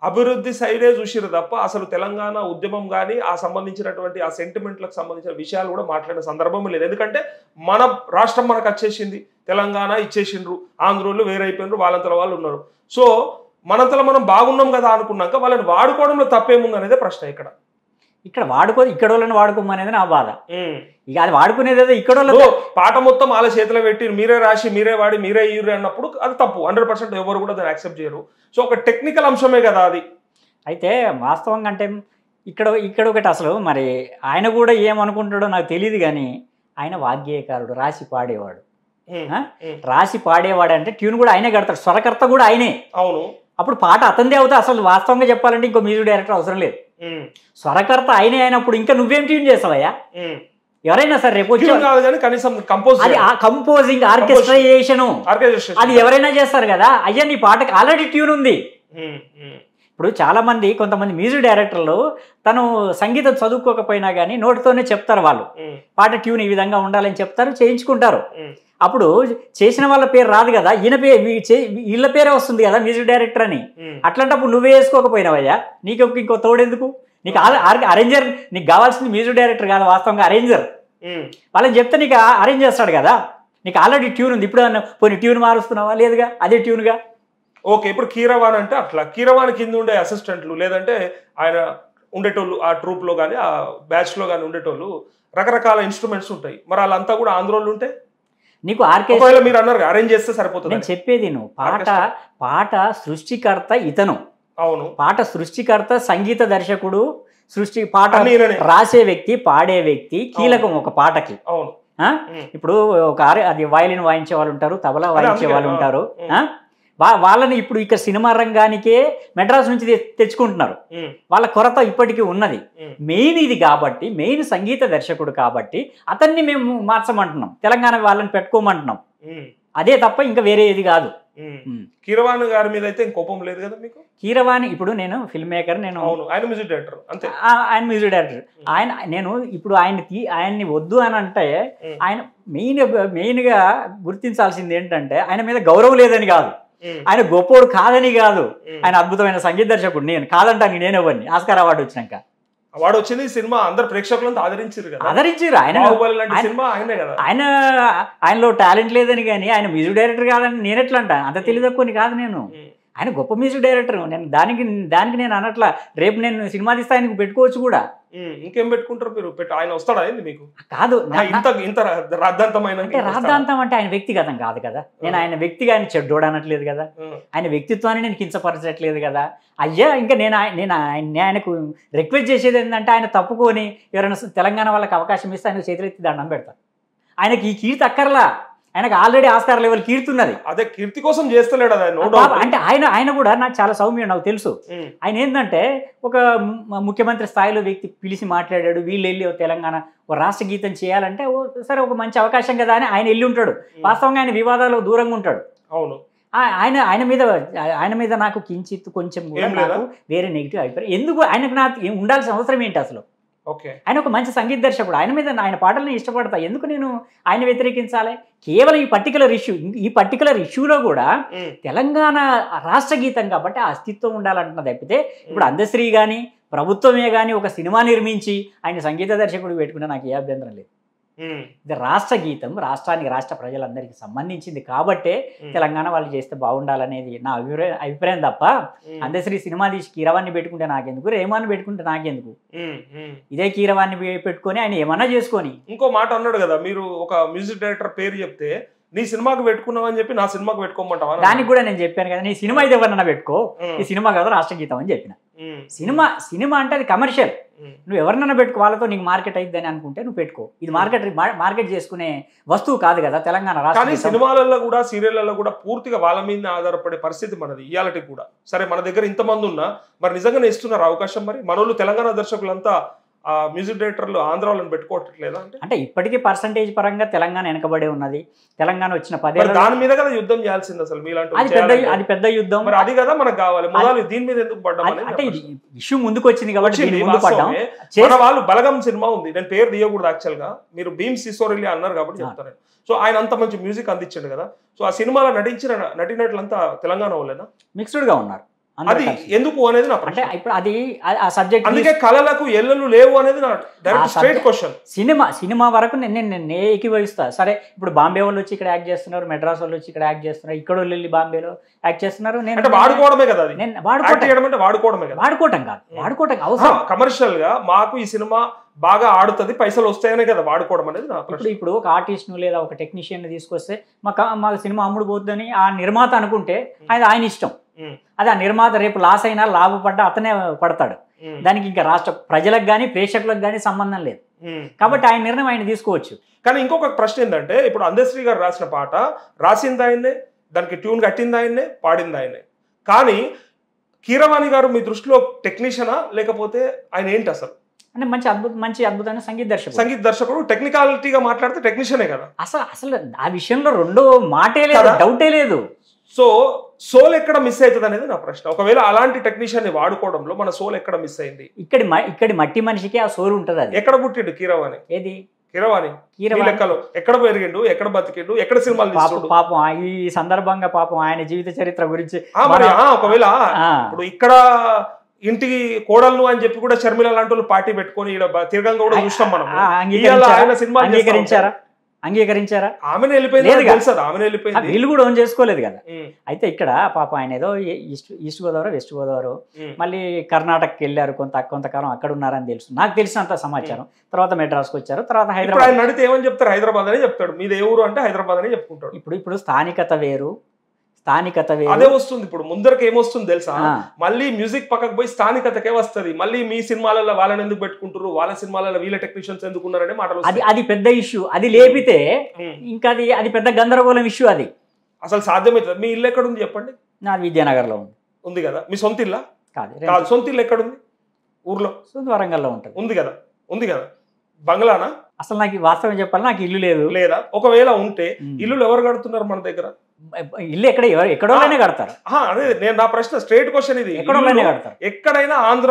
అభివృద్ధి సైడే చూసిరు తప్ప అసలు తెలంగాణ ఉద్యమం కానీ ఆ సంబంధించినటువంటి ఆ సెంటిమెంట్లకు సంబంధించిన విషయాలు కూడా మాట్లాడిన సందర్భం లేదు. ఎందుకంటే మన రాష్ట్రం మనకు వచ్చేసింది, తెలంగాణ ఇచ్చేసిండ్రు, ఆంధ్రోళ్ళు వేరైపోయినరు, వాళ్ళంతలో వాళ్ళు ఉన్నారు. సో మనంతలో మనం బాగున్నాం కదా అనుకున్నాక వాళ్ళని వాడుకోవడంలో తప్పేముంది అనేది ప్రశ్న. ఇక్కడ ఇక్కడ వాళ్ళని వాడుకోమనేది నా బాధ. ఇక అది వాడుకునేది ఇక్కడ పాట మొత్తం వాళ్ళ చేతిలో పెట్టి మీరే రాసి మీరే వాడి మీరే ఇయ్యూరి అన్నప్పుడు అది తప్పు. 100% ఎవరు కూడా దాన్ని యాక్సెప్ట్ చేయరు. సో ఒక టెక్నికల్ అంశమే కదా అది. అయితే వాస్తవంగా అంటే ఇక్కడ ఒకటి అసలు మరి ఆయన కూడా ఏమనుకుంటాడో నాకు తెలియదు, కానీ ఆయన వాగ్గేయకారుడు, రాసి పాడేవాడు. రాసి పాడేవాడు అంటే ట్యూన్ కూడా ఆయనే కడతాడు, స్వరకర్త కూడా ఆయనే. అవును. అప్పుడు పాట అతందే అవుతా. అసలు వాస్తవంగా చెప్పాలంటే ఇంకో మ్యూజిక్ డైరెక్టర్ అవసరం లేదు, స్వరకర్త ఆయనే అయినప్పుడు ఇంకా నువ్వేం ట్యూన్ చేస్తావయ్యా? ఎవరైనా సరే రేపు కంపోజింగ్ ఆర్కెస్ట్రైజేషన్ అది ఎవరైనా చేస్తారు కదా. అయ్యా నీ పాటకి ఆల్రెడీ ట్యూన్ ఉంది. ఇప్పుడు చాలా మంది కొంతమంది మ్యూజిక్ డైరెక్టర్లు తను సంగీతం చదువుకోకపోయినా కానీ నోటితోనే చెప్తారు, వాళ్ళు పాట ట్యూన్ ఈ విధంగా ఉండాలని చెప్తారు, చేయించుకుంటారు. అప్పుడు చేసిన వాళ్ళ పేరు రాదు కదా, వీళ్ళ పేరే వస్తుంది కదా మ్యూజిక్ డైరెక్టర్ అని. అట్లాంటప్పుడు నువ్వే వేసుకోకపోయినావయ్యా, నీకు ఇంకో తోడెందుకు? నీకు అరేంజర్, నీకు కావాల్సింది మ్యూజిక్ డైరెక్టర్ కాదు, వాస్తవంగా అరేంజర్. వాళ్ళని చెప్తే నీకు అరేంజ్ చేస్తాడు కదా, నీకు ఆల్రెడీ ట్యూన్ ఉంది. ఇప్పుడు పోనీ ట్యూన్ మారుస్తున్నావా? లేదుగా, అదే ట్యూన్గా. ఓకే, ఇప్పుడు కీరవాన్ అంటే అట్లా కీరవాన్ కింద ఉండే అసిస్టెంట్లు లేదంటే ఆయన ఉండేటోళ్ళు ఆ ట్రూప్లో కానీ ఆ బ్యాచ్లో కానీ ఉండేటోళ్ళు రకరకాల ఇన్స్ట్రుమెంట్స్ ఉంటాయి. మరి వాళ్ళంతా కూడా ఆంధ్రోళ్ళు ఉంటే నీకు ఆర్కెస్ట్రా మీరు అన్నారు అరేంజ్ చేస్తే సరిపోతుంది. నేను చెప్పేది నువ్వు పాట సృష్టికర్త ఇతను. అవును, పాట సృష్టికర్త, సంగీత దర్శకుడు, పాట రాసే వ్యక్తి, పాడే వ్యక్తి కీలకం ఒక పాటకి. అవును. ఇప్పుడు అది వయలిన్ వాయించే వాళ్ళు ఉంటారు, తబలా వాయించే వాళ్ళు ఉంటారు. వాళ్ళని ఇప్పుడు ఇక్కడ సినిమా రంగానికే మెడ్రాస్ నుంచి తెచ్చుకుంటున్నారు. వాళ్ళ కొరత ఇప్పటికీ ఉన్నది. మెయిన్ ఇది కాబట్టి, మెయిన్ సంగీత దర్శకుడు కాబట్టి అతన్ని మేము మార్చమంటున్నాం, తెలంగాణ వాళ్ళని పెట్టుకోమంటున్నాం. అదే తప్ప ఇంకా వేరే ఏది కాదు. కీరవాణి గారి మీద అయితే కోపం లేదు కదా మీకు? కీరవాణి ఇప్పుడు నేను ఫిల్మ్ మేకర్, నేను ఆయన మ్యూజిక్ డైరెక్టర్ అంతే. ఆయన మ్యూజిక్ డైరెక్టర్. నేను ఇప్పుడు ఆయన్ని వద్దు అని అంటే ఆయన మెయిన్గా గుర్తించాల్సింది ఏంటంటే ఆయన మీద గౌరవం లేదని కాదు, ఆయన గొప్పోడు కాదని కాదు, ఆయన అద్భుతమైన సంగీత దర్శకుడు. నేను కాదంటాను, నేనేవన్నీ ఆస్కార్ అవార్డు వచ్చినాక అవార్డు వచ్చింది, సినిమా అందరు ప్రేక్షకులంతా ఆదరించారు. ఆయనలో టాలెంట్ లేదని కానీ ఆయన మ్యూజిక్ డైరెక్టర్ కాదని నేను ఎట్లా అంటాను? అంత తెలియదక్కుని కాదు నేను. ఆయన గొప్ప మ్యూజిక్ డైరెక్టర్. నేను దానికి నేను అనట్లా. రేపు నేను సినిమా తీస్తే ఆయనకు పెట్టుకోవచ్చు కూడా. ఇంకేం పెట్టుకుంటారు మీరు? ఆయన వస్తాడా మీకు? కాదు, ఇంత రాద్ధాంతమైన అంటే రాద్ధాంతం అంటే ఆయన వ్యక్తిగతం కాదు కదా. నేను ఆయన వ్యక్తిగా ఆయన చెడ్డోడు అనట్లేదు కదా, ఆయన వ్యక్తిత్వాన్ని నేను కించపరచట్లేదు కదా. అయ్యా ఇంకా నేను ఆయనకు రిక్వెస్ట్ చేసేది ఏంటంటే ఆయన తప్పుకొని ఎవరైనా తెలంగాణ వాళ్ళకి అవకాశం ఇస్తే ఆయనకు చేతులెత్తి దండం పెడతా. ఆయనకి ఈ కీర్తి అక్కర్లా, ఆయనకు ఆల్రెడీ ఆస్కార్ లెవెల్ కీర్తి ఉన్నది. అదే కీర్తి కోసం చేస్తలేడు అంటే ఆయన కూడా నాకు చాలా సౌమ్యం, నాకు తెలుసు. ఆయన ఏంటంటే ఒక ముఖ్యమంత్రి స్థాయిలో వ్యక్తి పిలిచి మాట్లాడాడు, వీళ్ళు వెళ్ళి తెలంగాణ ఒక రాష్ట్ర గీతం చేయాలంటే సరే ఒక మంచి అవకాశం కదా అని ఆయన వెళ్ళి ఉంటాడు. వాస్తవంగా ఆయన వివాదాలకు దూరంగా ఉంటాడు. అవును. ఆయన మీద నాకు కించిత్ కొంచెం వేరే నెగిటివ్ అభిప్రాయం. ఎందుకు ఆయనకు నాకు ఉండాల్సిన అవసరం ఏంటి అసలు? ఆయన ఒక మంచి సంగీత దర్శకుడు, ఆయన పాటలను ఇష్టపడతా. ఎందుకు నేను ఆయన వ్యతిరేకించాలి? కేవలం ఈ పర్టికులర్ ఇష్యూలో కూడా తెలంగాణ రాష్ట్ర గీతం కాబట్టి ఆ అస్తిత్వం ఉండాలంటున్నది తప్పితే ఇప్పుడు అందశ్రీ కానీ ప్రభుత్వమే కానీ ఒక సినిమా నిర్మించి ఆయన సంగీత దర్శకుడు పెట్టుకున్నా నాకు ఏ అభ్యంతరం లేదు. ఇది రాష్ట్ర గీతం, రాష్ట్ర ప్రజలందరికీ సంబంధించింది కాబట్టే తెలంగాణ వాళ్ళు చేస్తే బాగుండాలనేది నా అభిప్రాయం తప్ప అందశ్రీ సినిమా తీసి కీరవాన్ని పెట్టుకుంటే నాకెందుకు, రేమాన్ని పెట్టుకుంటే నాకెందుకు? ఇదే కీరవాన్ని పెట్టుకొని ఆయన ఏమన్నా చేసుకొని. ఇంకో మాట అన్నాడు కదా, మీరు ఒక మ్యూజిక్ డైరెక్టర్ పేరు చెప్తే నీ సినిమాకి పెట్టుకున్నావని చెప్పి నా సినిమాకి పెట్టుకోమంటావా? దానికి కూడా నేను చెప్పాను కదా, నీ సినిమా అయితే ఎవరన్నా పెట్టుకో, ఈ సినిమా కదా రాష్ట్ర గీతం అని చెప్పిన. సినిమా సినిమా అంటే అది కమర్షియల్. నువ్వు ఎవరినైనా పెట్టుకో, వాళ్ళతో నీకు మార్కెట్ అయిద్దని అనుకుంటే నువ్వు పెట్టుకో. ఇది మార్కెట్ చేసుకునే వస్తువు కాదు కదా తెలంగాణ రాష్ట్రం. కానీ సినిమాలలో కూడా సీరియళ్లలో కూడా పూర్తిగా వాళ్ళ మీద ఆధారపడే పరిస్థితి మనది ఇయాలటి కూడా. సరే మన దగ్గర ఇంతమంది ఉన్నా మరి నిజంగానే ఇస్తున్నారు అవకాశం? మరి మనోళ్ళు తెలంగాణ దర్శకులంతా మ్యూజిక్ డైరెక్టర్లు ఆంధ్ర వాళ్ళని పెట్టుకోవట్లేదా? అంటే ఇప్పటికీ పర్సంటేజ్ పరంగా తెలంగాణ వెనకబడే ఉన్నది. తెలంగాణ వచ్చిన 10 ఏళ్ళ దాని మీద కదా యుద్ధం చేయాల్సింది అసలు మీలాంటి. అది పెద్ద యుద్ధం. మరి అది కదా మనకు కావాలి. మొదలు దీని మీద ఎందుకు పడ్డాం అంటే ఇష్యూ ముందుకు వచ్చింది కాబట్టి మన వాళ్ళు బలగం సినిమా ఉంది, నేను పేరు తీయకూడదు యాక్చువల్ గా, మీరు భీమ్ సిసోరెల్లి అన్నారు కాబట్టి చెప్తాను. సో ఆయన అంత మంచి మ్యూజిక్ అందించండు కదా. సో ఆ సినిమాలో నటించిన నటినట్లంతా తెలంగాణ వాళ్ళేనా? మిక్స్డ్ గా ఉన్నారు. అది ఎందుకు అనేది నా ప్రశ్న. ఇప్పుడు అది ఆ సబ్జెక్ట్, అందుకే కళలకు ఎల్లలు లేవు అనేది నా డైరెక్ట్ స్ట్రైట్ క్వశ్చన్. సినిమా వరకు నేను ఏకీభవిస్తా. సరే ఇప్పుడు బాంబే వాళ్ళు వచ్చి ఇక్కడ యాక్ట్ చేస్తున్నారు, మెడ్రాస్ వాళ్ళు వచ్చి ఇక్కడ యాక్ట్ చేస్తున్నారు, ఇక్కడ వాళ్ళు వెళ్ళి బాంబేలో యాక్ట్ చేస్తున్నారు. నేను వాడుకోవడమే కదా, అది వాడుకోవడమే కదా. వాడుకోవటం కాదు, వాడుకోవటం అవసరం. కమర్షియల్ గా మాకు ఈ సినిమా బాగా ఆడుతుంది, పైసలు వస్తాయనే కదా వాడుకోవడం అనేది నా ప్రశ్న. ఇప్పుడు ఒక ఆర్టిస్ట్ ను లేదా ఒక టెక్నీషియన్ తీసుకొస్తే మాకు సినిమా అమ్ముడు పోతుందని ఆ నిర్మాత అనుకుంటే ఆయన ఇష్టం. అది ఆ నిర్మాత రేపు లాస్ అయినా లాభపడ్డా అతనే పడతాడు. దానికి ఇంకా రాష్ట్ర ప్రజలకు కానీ ప్రేక్షకులకు కానీ సంబంధం లేదు. కాబట్టి ఆయన నిర్ణయం ఆయన తీసుకోవచ్చు. కానీ ఇంకొక ప్రశ్న ఏంటంటే, ఇప్పుడు అందశ్రీ గారు రాసిన పాట రాసింది ఆయన్నే, దానికి ట్యూన్ కట్టింది ఆయన్నే, పాడింది ఆయన్నే. కానీ కీరవాణి గారు మీ దృష్టిలో టెక్నీషియనా లేకపోతే ఆయన ఏంటి అసలు? అంటే మంచి అద్భుతమైన సంగీత దర్శకుడు. టెక్నికాలిటీగా మాట్లాడితే టెక్నీషియనే కదా. అసలు ఆ విషయంలో రెండో మాటే లేదు, డౌటే లేదు. సో సోల్ ఎక్కడ మిస్ అవుతుంది అనేది నా ప్రశ్న. ఒకవేళ అలాంటి టెక్నీషియన్ ని వాడుకోవడంలో మన సోల్ ఎక్కడ మిస్ అయింది? ఇక్కడి మట్టి మనిషికి ఆ సోల్ ఉంటుంది. అది ఎక్కడ పుట్టిండు కీరవాణి? ఏది కీరవాణి లెక్కలో ఎక్కడ పెరిగిండు, ఎక్కడ బతికిండు, ఎక్కడ సినిమాలు తీస్తుండు? పాపం ఈ సందర్భంగా పాపం ఆయన జీవిత చరిత్ర గురించి ఒకవేళ ఇప్పుడు ఇక్కడ ఇంటికి కోడళ్ళు అని చెప్పి కూడా షర్మిల లాంటి వాళ్ళు పార్టీ పెట్టుకొని తిరగంగా కూడా చూస్తాం మనం. ఆయన సినిమా అంగీకరించారా? ఆమెను వెళ్ళిపోయింది, వీళ్ళు కూడా ఓన్ చేసుకోలేదు కదా. అయితే ఇక్కడ పాప ఆయన ఏదో ఈస్ట్ గోదావరి వెస్ట్ గోదావరి మళ్ళీ కర్ణాటకకి వెళ్ళారు, కొంతకాలం అక్కడ ఉన్నారని తెలుసు, నాకు తెలిసినంత సమాచారం. తర్వాత మెడ్రాస్కి వచ్చారు, తర్వాత హైదరాబాద్. నడితే ఏమని చెప్తారు? హైదరాబాద్ అనే చెప్తాడు. మీది ఏ ఊరు అంటే హైదరాబాద్ అనే చెప్పుకుంటాడు. ఇప్పుడు స్థానికత వేరు. అదే వస్తుంది. ఇప్పుడు ముందరకు ఏమొస్తుంది తెలుసా? మళ్ళీ మ్యూజిక్ పక్కకు పోయి స్థానికతకే వస్తుంది. మళ్ళీ మీ సినిమాలలో వాళ్ళని ఎందుకు పెట్టుకుంటారు, వాళ్ళ సినిమాలలో వీళ్ళ టెక్నీషియన్స్ ఎందుకున్నారనే మాటలు. అది పెద్ద ఇష్యూ. అది లేపితే ఇంకా అది పెద్ద గందరగోళం ఇష్యూ. అది అసలు సాధ్యమవుతుంది. మీ ఇల్లు ఎక్కడ ఉంది చెప్పండి? నాది విద్యానగర్లో ఉంది కదా. మీ సొంత ఇల్లా? కాదు. సొంత ఇల్లు ఎక్కడుంది? ఊర్లో వరంగల్లో ఉంటుంది. ఉంది కదా. బంగ్లానా? అసలు నాకు వాస్తవం చెప్పాలి, నాకు ఇల్లు లేదు. లేదా ఒకవేళ ఉంటే ఇల్లు ఎవరు కడుతున్నారు మన దగ్గర? ఇల్లు ఎక్కడోనే కడతారు. అదే నేను నా ప్రశ్న, స్ట్రైట్ క్వశ్చన్ ఇది. ఎక్కడోనే కడతారు. ఎక్కడైనా ఆంధ్ర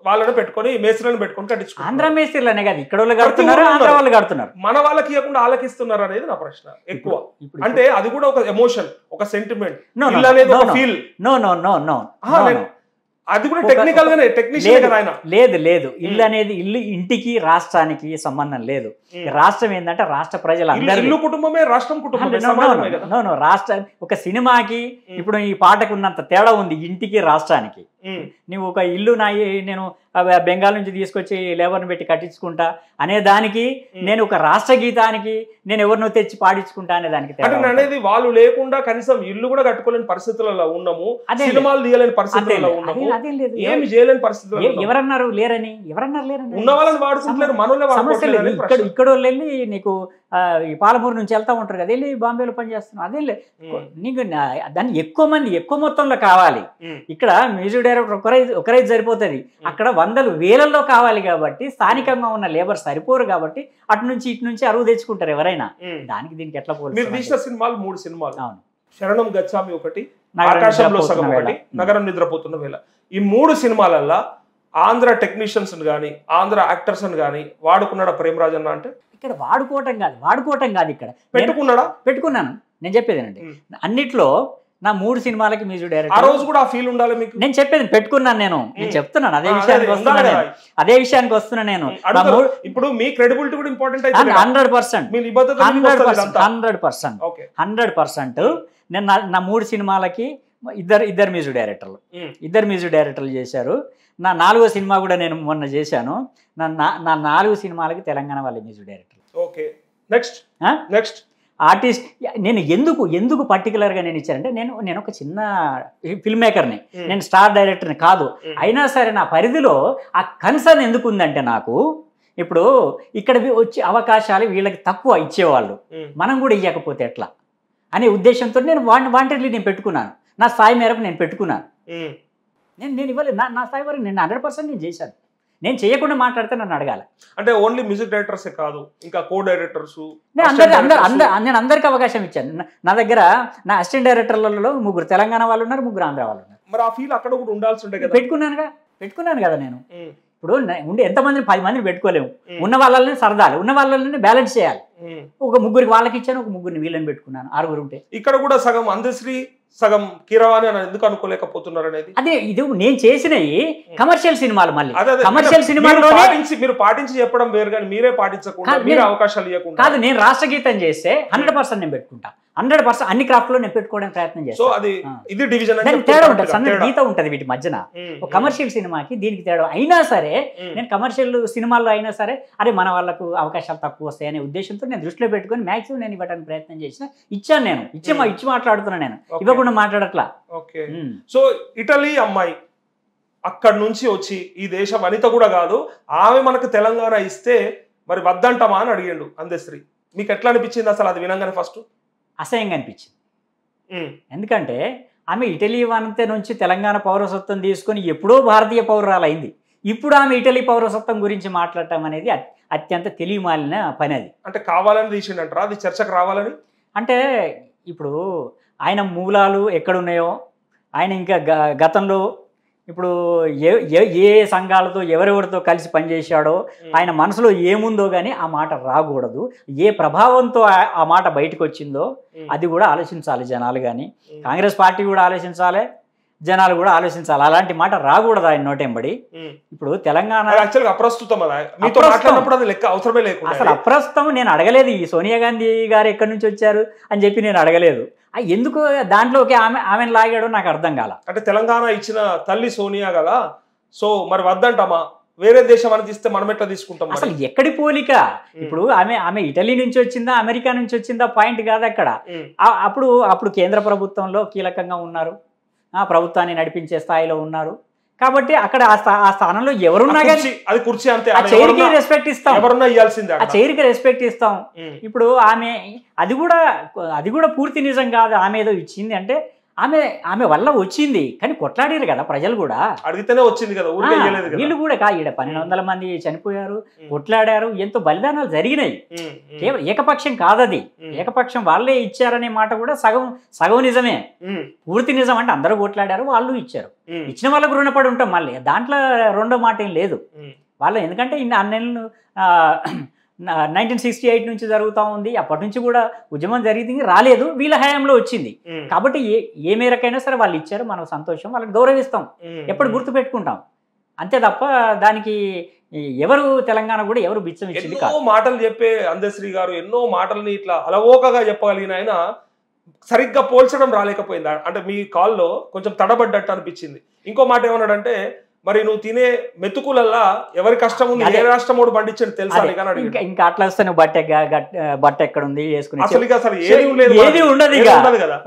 వాళ్ళని పెట్టుకొని మేస్త్రులను పెట్టుకొని కట్టించుకుంటారు. ఆంధ్ర మేస్త్రులనే కాదు, ఇక్కడ వాళ్ళు కడుతున్నారు, ఆంధ్ర వాళ్ళు కడుతున్నారు. మన వాళ్ళకి ఇవ్వకుండా ఆలకిస్తున్నారు అనేది నా ప్రశ్న ఎక్కువ. అంటే అది కూడా ఒక ఎమోషన్, ఒక సెంటిమెంట్, ఇల్లు అనేది ఒక ఫీల్. నో అది కూడా టెక్నికల్ గానే, టెక్నీషియన్ కదా ఆయన. లేదు ఇల్లు అనేది ఇంటికి రాష్ట్రానికి సంబంధం లేదు. రాష్ట్రం ఏంటంటే రాష్ట్ర ప్రజలందరూ. ఇల్లు కుటుంబమే రాష్ట్రం కుటుంబమే. రాష్ట్ర ఒక సినిమాకి ఇప్పుడు ఈ పాటకు ఉన్నంత తేడా ఉంది ఇంటికి రాష్ట్రానికి. నువ్వు ఒక ఇల్లు నేను బెంగాల్ నుంచి తీసుకొచ్చి లేబర్ని పెట్టి కట్టించుకుంటా అనే దానికి, నేను ఒక రాష్ట్ర గీతానికి నేను ఎవరినో తెచ్చి పాడించుకుంటా అనే దానికి అనేది. వాళ్ళు లేకుండా కనీసం ఇల్లు కూడా కట్టుకోలేని పరిస్థితులలో ఉన్నాము, సినిమాలు తీయలేని పరిస్థితులలో ఉన్నాము, ఏమి చేయలేని పరిస్థితుల్లో. ఎవరన్నారు లేరని? ఉన్న వాళ్ళని వాడుకుంటున్నారు, మనోళ్ళే వాడుకుంటున్నారు. ఇక్కడ వెళ్ళి నీకు ఈ పాలమూరు నుంచి వెళ్తా ఉంటారు కదా, వెళ్ళి బాంబేలో పనిచేస్తున్నావు, అదే నీకు దాన్ని ఎక్కువ మొత్తంలో కావాలి. ఇక్కడ మ్యూజిక్ డైరెక్టర్ ఒకరైతే సరిపోతుంది, అక్కడ వందలు వేలల్లో కావాలి. కాబట్టి స్థానికంగా ఉన్న లేబర్ సరిపోరు కాబట్టి అటు నుంచి ఇటు నుంచి అరువు తెచ్చుకుంటారు ఎవరైనా. దానికి దీనికి ఎట్లా పోలి? మీరు తీసిన సినిమాలు 3 సినిమాలు. అవును. శరణం గచ్చామి ఒకటి, ఆకాశంలో సగం ఒకటి, నగరం నిద్రపోతున్న వేళ. ఈ 3 సినిమాలల్లో ఆంధ్ర టెక్నీషియన్స్ గానీ ఆంధ్ర యాక్టర్స్ గానీ వాడుకున్నాడా ప్రేమరాజ్ అన్న? అంటే ఇక్కడ వాడుకోవటం కాదు, ఇక్కడ పెట్టుకున్నాను. నేను చెప్పేది ఏంటంటే అన్నిట్లో నా 3 సినిమాలకి మ్యూజిక్ డైరెక్టర్. ఆ రోజు కూడా ఆ ఫీల్ ఉండాలి మీకు. నేను చెప్పేది పెట్టుకున్నాను. నేను చెప్తున్నాను అదే విషయానికి వస్తున్నా నేను. ఇప్పుడు మీ క్రెడిబిలిటీ కూడా ఇంపార్టెంట్ అయితే 100%. నేను నా 3 సినిమాలకి ఇద్దరు మ్యూజిక్ డైరెక్టర్లు చేశారు. నా 4వ సినిమా కూడా నేను మొన్న చేశాను. నా 4 సినిమాలకి తెలంగాణ వాళ్ళ music director. Okay, next artist నేను ఎందుకు పర్టికులర్గా నేను ఇచ్చానంటే నేను ఒక చిన్న ఫిల్మ్ మేకర్ని, నేను స్టార్ డైరెక్టర్ని కాదు. అయినా సరే నా పరిధిలో ఆ కన్సర్న్ ఎందుకు ఉందంటే, నాకు ఇప్పుడు ఇక్కడ వచ్చే అవకాశాలు వీళ్ళకి తక్కువ ఇచ్చేవాళ్ళు, మనం కూడా ఇవ్వకపోతే ఎట్లా అనే ఉద్దేశంతో నేను వాంటెడ్లీ నేను పెట్టుకున్నాను. నా స్థాయి మేరకు నేను పెట్టుకున్నాను. నేను ఇవ్వలేదు. నా స్థాయి వరకు నేను 100% నేను చేశాను. నేను చేయకుండా మాట్లాడితే నన్ను అడగాలి. అంటే ఓన్లీ మ్యూజిక్ డైరెక్టర్సే కాదు, ఇంకా కో డైరెక్టర్స్, నేను అందరికి అవకాశం ఇచ్చాను. నా దగ్గర నా అసిస్టెంట్ డైరెక్టర్లలో 3 తెలంగాణ వాళ్ళు ఉన్నారు, 3 ఆంధ్ర వాళ్ళు ఉన్నారు. మరి ఆ ఫీల్ అక్కడ కూడా ఉండాల్సి ఉండే కదా. పెట్టుకున్నాను కదా నేను. ఇప్పుడు ఉండి ఎంతమందిని 10 మందిని పెట్టుకోలేము. ఉన్న వాళ్ళని సరదాలు, ఉన్న వాళ్ళని బ్యాలెన్స్ చేయాలి. ఒక 3 వాళ్ళకి ఇచ్చాను, ఒక 3 వీళ్ళని పెట్టుకున్నాను, 6 ఉంటే. ఇక్కడ కూడా సగం అందశ్రీ సగం కీరవాణి అని ఎందుకు అనుకోలేకపోతున్నారు అనేది. అదే ఇది నేను చేసినవి కమర్షియల్ సినిమాలు. మళ్ళీ కమర్షియల్ సినిమాలు మీరు పాటించి చెప్పడం వేరు, కానీ మీరే పాటించకుండా మీరే అవకాశాలు ఇవ్వకుండా. కాదు, నేను రాష్ట్ర గీతం చేస్తే 100% నేను పెట్టుకుంటా. 100% అన్ని క్రాఫ్ట్ లో నేను పెట్టుకోవడానికి ప్రయత్నం చేస్తాను. సో అది ఇది డివిజన్ తేడా ఉంటుంది, సన్న గీత ఉంటుంది వీటి మధ్యన. ఒక కమర్షియల్ సినిమాకి దీనికి తేడా. అయినా సరే నేను కమర్షియల్ సినిమాల్లో అయినా సరే అరే మన వాళ్ళకు అవకాశాలు తక్కువ వస్తాయి అనే ఉద్దేశంతో నేను దృష్టిలో పెట్టుకొని మాక్సిమం నేను ఇవ్వడానికి ప్రయత్నం చేసిన. ఇచ్చాను నేను, ఇచ్చి మాట్లాడుతున్నా నేను, ఇవ్వకుండా మాట్లాడట్లా. ఓకే. సో ఇటలీ అమ్మాయి అక్కడి నుంచి వచ్చి ఈ దేశ వనిత కూడా కాదు, ఆమె మనకు తెలంగాణ ఇస్తే మరి వద్దంటామా అని అడిగిండు అందశ్రీ. మీకు ఎట్లా అనిపించింది అసలు అది వినంగానే? ఫస్ట్ అసహ్యంగా అనిపించింది. ఎందుకంటే ఆమె ఇటలీ వనిత నుంచి తెలంగాణ పౌరసత్వం తీసుకొని ఎప్పుడో భారతీయ పౌరురాలైంది. ఇప్పుడు ఆమె ఇటలీ పౌరసత్వం గురించి మాట్లాడటం అనేది అత్యంత తెలివిమాలిన పని. అది అంటే కావాలని తీసిండంటారా, అది చర్చకు రావాలని? అంటే ఇప్పుడు ఆయన మూలాలు ఎక్కడున్నాయో, ఆయన ఇంకా గతంలో ఇప్పుడు ఏ సంఘాలతో ఎవరెవరితో కలిసి పనిచేశాడో, ఆయన మనసులో ఏముందో కానీ ఆ మాట రాకూడదు. ఏ ప్రభావంతో ఆ మాట బయటకు వచ్చిందో అది కూడా ఆలోచించాలి జనాలు. కానీ కాంగ్రెస్ పార్టీ కూడా ఆలోచించాలి, జనాలు కూడా ఆలోచించాలి. అలాంటి మాట రాకూడదు ఆయన నోటెంబడి. ఇప్పుడు తెలంగాణ అసలు అప్రస్తుతం నేను అడగలేదు. ఈ సోనియా గాంధీ గారు ఎక్కడి నుంచి వచ్చారు అని చెప్పి నేను అడగలేదు. ఎందుకు దాంట్లోకి ఆమెను లాగాడో నాకు అర్థం కాల. అంటే తెలంగాణ ఇచ్చిన తల్లి సోనియా కదా, సో మరి వద్దంటామా? వేరే దేశం అని తీస్తే మనం ఎట్లా తీసుకుంటాం? అసలు ఎక్కడి పోలిక? ఇప్పుడు ఆమె ఇటలీ నుంచి వచ్చిందా, అమెరికా నుంచి వచ్చిందా పాయింట్ కాదు అక్కడ. అప్పుడు కేంద్ర ప్రభుత్వంలో కీలకంగా ఉన్నారు, ప్రభుత్వాన్ని నడిపించే స్థాయిలో ఉన్నారు. కాబట్టి అక్కడ ఆ స్థానంలో ఎవరున్నా కానీ అది కుర్చీ అంతే, ఆ చైర్కి రెస్పెక్ట్ ఇస్తాం, ఎవరున్నా ఇవ్వాల్సిందే, ఆ చైర్కి రెస్పెక్ట్ ఇస్తాం. ఇప్పుడు ఆమె అది కూడా పూర్తి నిజం కాదు. ఆమె ఏదో ఇచ్చింది అంటే ఆమె వల్ల వచ్చింది, కానీ కొట్లాడారు కదా ప్రజలు కూడా, అడిగితేనే వచ్చింది కదా. వీళ్ళు కూడా ఈడ 1200 మంది చనిపోయారు, కొట్లాడారు, ఎంతో బలిదానాలు జరిగినాయి. కేవలం ఏకపక్షం కాదది, ఏకపక్షం వాళ్ళే ఇచ్చారనే మాట కూడా సగం నిజమే. పూర్తి నిజం అంటే అందరూ కొట్లాడారు, వాళ్ళు ఇచ్చారు, ఇచ్చిన వాళ్ళకు రుణపడి ఉంటాం. మళ్ళీ దాంట్లో రెండో మాట ఏం లేదు వాళ్ళ. ఎందుకంటే అన్నేళ్ళు 1968 నుంచి జరుగుతూ ఉంది, అప్పటి నుంచి కూడా ఉద్యమం జరిగింది, రాలేదు, వీళ్ళ హయాంలో వచ్చింది. కాబట్టి ఏ మేరకైనా సరే వాళ్ళు ఇచ్చారు, మనకు సంతోషం, వాళ్ళకి గౌరవిస్తాం, ఎప్పుడు గుర్తుపెట్టుకుంటాం. అంతే తప్ప దానికి ఎవరు తెలంగాణ కూడా ఎవరు బిచ్చం ఇచ్చింది కాదు. మాటలు చెప్పే అందశ్రీ గారు ఎన్నో మాటలని ఇట్లా అలవోకగా చెప్పగలిగిన ఆయన సరిగ్గా పోల్చడం రాలేకపోయింది. అంటే మీ కాల్లో కొంచెం తడబడ్డట్టు అనిపించింది. ఇంకో మాట ఏమన్నాడంటే, మరి నువ్వు తినే మెతుకులల్లా ఎవరి కష్టం ఉంది, ఏ రాష్ట్రమోడు పండించండి తెలుసా? ఇంకా అట్లా వస్తే నువ్వు బట్ట ఎక్కడ ఉంది వేసుకుని ఏది ఉండదు కదా,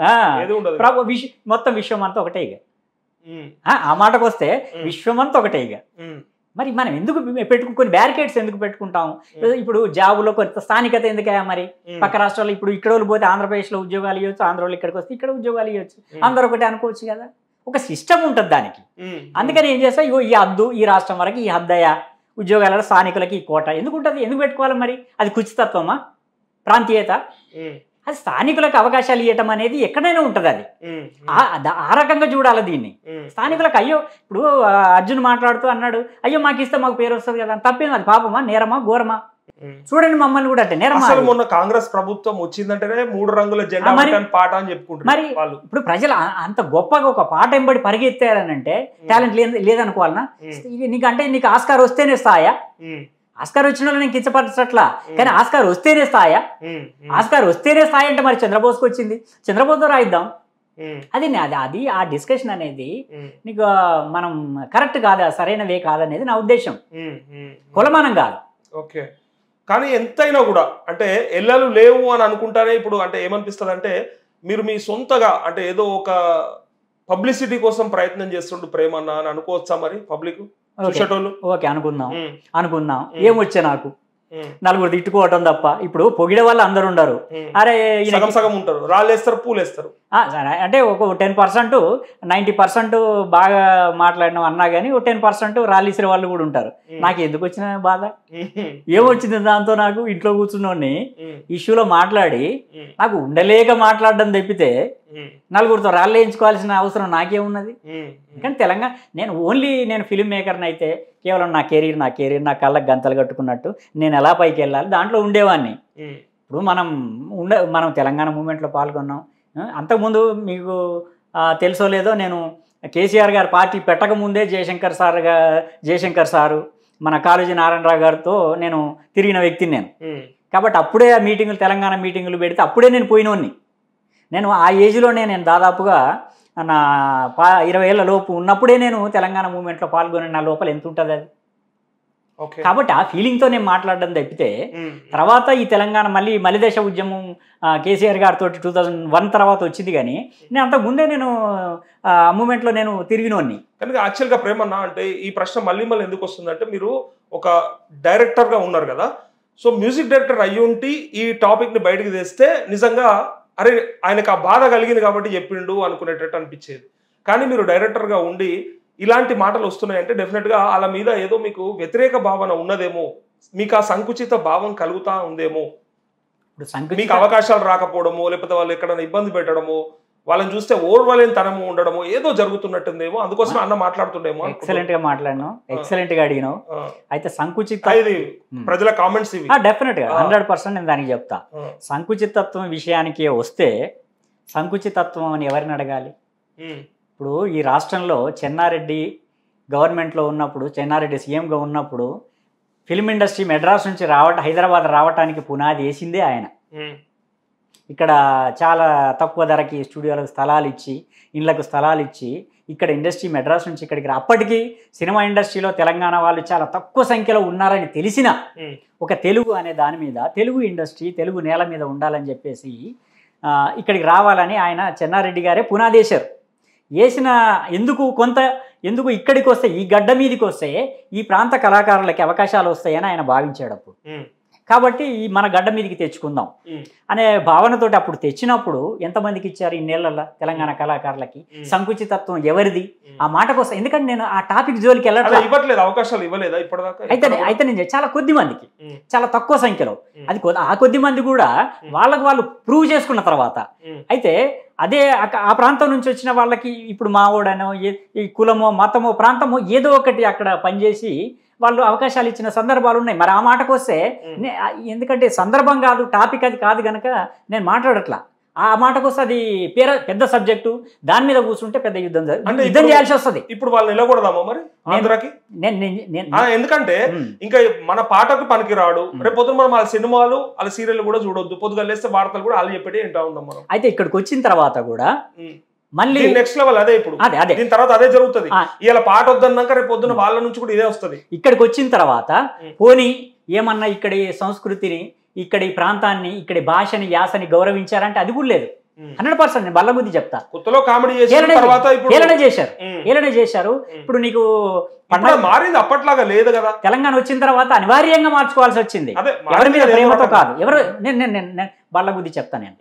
మొత్తం విశ్వం అంతా ఒకటే. ఇక ఆ మాటకు వస్తే విశ్వం అంతా ఒకటే. ఇక మరి మనం ఎందుకు పెట్టుకుని బ్యారికేడ్స్ ఎందుకు పెట్టుకుంటాం? ఇప్పుడు జాబులో కొంత స్థానికత ఎందుకయ్యా? మరి పక్క రాష్ట్రాల్లో ఇప్పుడు ఇక్కడ వాళ్ళు పోతే ఆంధ్రప్రదేశ్లో ఉద్యోగాలు ఇవ్వచ్చు, ఆంధ్ర వాళ్ళు ఇక్కడికి వస్తే ఇక్కడ ఉద్యోగాలు ఇవ్వచ్చు, అందరూ ఒకటే అనుకోవచ్చు కదా. ఒక సిస్టమ్ ఉంటుంది దానికి. అందుకని ఏం చేస్తా, ఈ హద్దు ఈ రాష్ట్రం వరకు ఈ హద్దయ్యా, ఉద్యోగాల స్థానికులకి ఈ కోట ఎందుకు ఉంటుంది? ఎందుకు పెట్టుకోవాలి మరి? అది కుచితత్వమా, ప్రాంతీయత? అది స్థానికులకు అవకాశాలు ఇవ్వటం అనేది ఎక్కడైనా ఉంటుంది. అది ఆ రకంగా చూడాలి దీన్ని. స్థానికులకు అయ్యో, ఇప్పుడు అర్జున్ మాట్లాడుతూ అన్నాడు, అయ్యో మాకు ఇస్తే మాకు పేరు వస్తుంది కదా, తప్పేం? అది పాపమా, నేరమా, ఘోరమా? చూడండి మమ్మల్ని కూడా అంటే నేరమా? మొన్న కాంగ్రెస్ ప్రభుత్వం వచ్చిందంటేనే 3 రంగుల జెండా పాట అని చెప్పుకుంటారు. మరి ఇప్పుడు ప్రజలు అంత గొప్పగా ఒక పాట ఎంబడి పరిగెత్తారనంటే టాలెంట్ లేదనుకోవాలనా? నీకు ఆస్కార్ వస్తేనే స్థాయా? ఆస్కార్ వచ్చిన వాళ్ళు నేను కించపరచట్లా, కానీ ఆస్కార్ వస్తేనే స్థాయా? ఆస్కార్ వస్తేనే స్థాయి అంటే మరి చంద్రబోస్కి వచ్చింది, చంద్రబోస్తో రాయిద్దాం. అది ఆ డిస్కషన్ అనేది నీకు మనం కరెక్ట్ కాదా, సరైన వే కాదనేది నా ఉద్దేశం. కులమానం కాదు. ఓకే. కానీ ఎంతైనా కూడా అంటే ఎల్లలు లేవు అని అనుకుంటానే ఇప్పుడు అంటే ఏమనిపిస్తుంది అంటే మీరు మీ సొంతగా అంటే ఏదో ఒక పబ్లిసిటీ కోసం ప్రయత్నం చేస్తుండ్రు ప్రేమన్న అని అనుకోవచ్చా మరి పబ్లిక్ చూసేటోళ్ళు? ఓకే అనుకుందాం ఏమొచ్చా నాకు నలుగురు తిట్టుకోవటం తప్ప. ఇప్పుడు పొగిడే వాళ్ళు అందరు ఉండరు. అరే సగం సగం ఉంటారు, రాళ్ళేస్తారు పూలేస్తారు. అంటే ఒక 10% 90% బాగా మాట్లాడినాం అన్నా కానీ ఒక 10% రాళ్ళిసిన వాళ్ళు కూడా ఉంటారు. నాకు ఎందుకు వచ్చిన బాధ, ఏమొచ్చింది దాంతో? నాకు ఇంట్లో కూర్చున్నోడిని ఇష్యూలో మాట్లాడి నాకు ఉండలేక మాట్లాడడం తప్పితే నలుగురితో రాళ్ళు వేయించుకోవాల్సిన అవసరం నాకేమున్నది? కానీ తెలంగాణ నేను ఫిల్మ్ మేకర్ని అయితే కేవలం నా కెరీర్ నా కళ్ళకు గంతలు కట్టుకున్నట్టు నేను ఎలా పైకి వెళ్ళాలి దాంట్లో ఉండేవాడిని. ఇప్పుడు మనం తెలంగాణ మూమెంట్లో పాల్గొన్నాం. అంతకుముందు తెలుసో లేదో నేను కేసీఆర్ గారు పార్టీ పెట్టకముందే జయశంకర్ సారు మన కాళోజీ నారాయణరావు గారితో నేను తిరిగిన వ్యక్తిని నేను. కాబట్టి అప్పుడే తెలంగాణ మీటింగులు పెడితే అప్పుడే నేను పోయినోన్ని. నేను ఆ ఏజ్లో నేను దాదాపుగా నా 20 ఏళ్ళ లోపు ఉన్నప్పుడే నేను తెలంగాణ మూమెంట్లో పాల్గొని నా లోపల ఎంత ఉంటుంది అది. కాబట్టి ఆ ఫీలింగ్తో నేను మాట్లాడడం తప్పితే తర్వాత ఈ తెలంగాణ మలిదశ ఉద్యమం కేసీఆర్ గారితో 2001 తర్వాత వచ్చింది. కానీ నేను అంతకుముందే ఆ మూమెంట్లో నేను తిరిగినోన్ని. కానీ యాక్చువల్గా ప్రేమన్న అంటే ఈ ప్రశ్న మళ్ళీ ఎందుకు వస్తుందంటే మీరు ఒక డైరెక్టర్గా ఉన్నారు కదా, సో మ్యూజిక్ డైరెక్టర్ అయ్యుంటి ఈ టాపిక్ని బయటకు తెస్తే నిజంగా అరే ఆయనకు ఆ బాధ కలిగింది కాబట్టి చెప్పిండు అనుకునేటట్టు అనిపించేది. కానీ మీరు డైరెక్టర్గా ఉండి ఇలాంటి మాటలు వస్తున్నాయంటే డెఫినెట్గా వాళ్ళ మీద ఏదో మీకు వ్యతిరేక భావన ఉన్నదేమో, మీకు ఆ సంకుచిత భావం కలుగుతా ఉందేమో. మీకు అవకాశాలు రాకపోవడమో, లేకపోతే వాళ్ళు ఎక్కడైనా ఇబ్బంది పెట్టడమో, వాళ్ళని చూస్తే ఓర్వలేని తనము ఉండడమో ఏదో జరుగుతున్నట్టుందేమో, అందుకోసం అన్న మాట్లాడుతుండేమో. ఎక్సలెంట్ గా మాట్లాడినావు, ఎక్సలెంట్ గా అడిగినావు. అయితే సంకుచిత ప్రజల కామెంట్స్ ఇవి డెఫినెట్ గా 100% నేను దానికి చెప్తా. సంకుచితత్వం విషయానికి వస్తే సంకుచితత్వం అని ఎవరిని అడగాలి? ఇప్పుడు ఈ రాష్ట్రంలో చెన్నారెడ్డి గవర్నమెంట్లో ఉన్నప్పుడు, చెన్నారెడ్డి సీఎంగా ఉన్నప్పుడు ఫిల్మ్ ఇండస్ట్రీ మెడ్రాస్ నుంచి హైదరాబాద్ రావడానికి పునాది వేసిందే ఆయన. ఇక్కడ చాలా తక్కువ ధరకి స్టూడియోలకు స్థలాలు ఇచ్చి, ఇళ్లకు స్థలాలు ఇచ్చి ఇక్కడ ఇండస్ట్రీ మెడ్రాస్ నుంచి ఇక్కడికి అప్పటికి సినిమా ఇండస్ట్రీలో తెలంగాణ వాళ్ళు చాలా తక్కువ సంఖ్యలో ఉన్నారని తెలిసిన ఒక తెలుగు అనే దాని మీద, తెలుగు ఇండస్ట్రీ తెలుగు నేల మీద ఉండాలని చెప్పేసి ఇక్కడికి రావాలని ఆయన చెన్నారెడ్డి గారే పునాది వేశారు. ఎందుకు ఇక్కడికి వస్తే, ఈ గడ్డ మీదకి వస్తే ఈ ప్రాంత కళాకారులకి అవకాశాలు వస్తాయని ఆయన భావించాడు అప్పుడు. కాబట్టి మన గడ్డ మీదకి తెచ్చుకుందాం అనే భావనతోటి అప్పుడు తెచ్చినప్పుడు ఎంతమందికి ఇచ్చారు ఇన్నేళ్లలో తెలంగాణ కళాకారులకి? సంకుచితత్వం ఎవరిది? ఆ మాటకు వస్తా, ఎందుకంటే నేను ఆ టాపిక్ జోలికి ఇవ్వట్లేదు, అవకాశాలు ఇవ్వలేదా ఇప్పటిదాకా? అయితే నేను చాలా కొద్ది మందికి, చాలా తక్కువ సంఖ్యలో, అది ఆ కొద్ది మంది కూడా వాళ్ళు ప్రూవ్ చేసుకున్న తర్వాత, అయితే అదే ఆ ప్రాంతం నుంచి వచ్చిన వాళ్ళకి ఇప్పుడు మావోడనో ఈ కులమో మతమో ప్రాంతమో ఏదో ఒకటి అక్కడ పనిచేసి వాళ్ళు అవకాశాలు ఇచ్చిన సందర్భాలు ఉన్నాయి. మరి ఆ మాటకు వస్తే ఎందుకంటే సందర్భం కాదు, టాపిక్ అది కాదు కనుక నేను మాట్లాడట్లా. ఆ మాటకు వస్తే అది పెద్ద సబ్జెక్టు, దాని మీద కూర్చుంటే పెద్ద యుద్ధం చేయాల్సి వస్తుంది. ఇప్పుడు వాళ్ళు నిలకూడదామా మరి ఆంధ్రాకి? ఎందుకంటే ఇంకా మన పాటకు పనికిరాడు, రేపు పొద్దున మనం వాళ్ళ సినిమాలు వాళ్ళ సీరియల్ కూడా చూడొద్దు, పొద్దుగా లేస్తే వార్తలు కూడా వాళ్ళు చెప్పేది ఏంటా ఉందాం మనం. అయితే ఇక్కడికి వచ్చిన తర్వాత కూడా మళ్ళీ నెక్స్ట్ లెవెల్ అదే, ఇప్పుడు దీని తర్వాత అదే జరుగుతుంది. ఇలా పాట వద్దన్నాక రేపు పొద్దున వాళ్ళ నుంచి కూడా ఇదే వస్తుంది. ఇక్కడికి వచ్చిన తర్వాత పోనీ ఏమన్నా ఇక్కడి సంస్కృతిని, ఇక్కడి ప్రాంతాన్ని, ఇక్కడి భాషని, యాసని గౌరవించారంటే అది కూడా లేదు. 100% నేను బల్లబుద్ధి చెప్తా. కొత్తలో కామెడీ ఏలనే చేశారు. ఇప్పుడు నీకు మారింది, అప్పట్లాగా లేదు కదా. తెలంగాణ వచ్చిన తర్వాత అనివార్యంగా మార్చుకోవాల్సి వచ్చింది. ఎవరి మీద ప్రేమతో కాదు, నేను బల్లబుద్ధి చెప్తా, నేను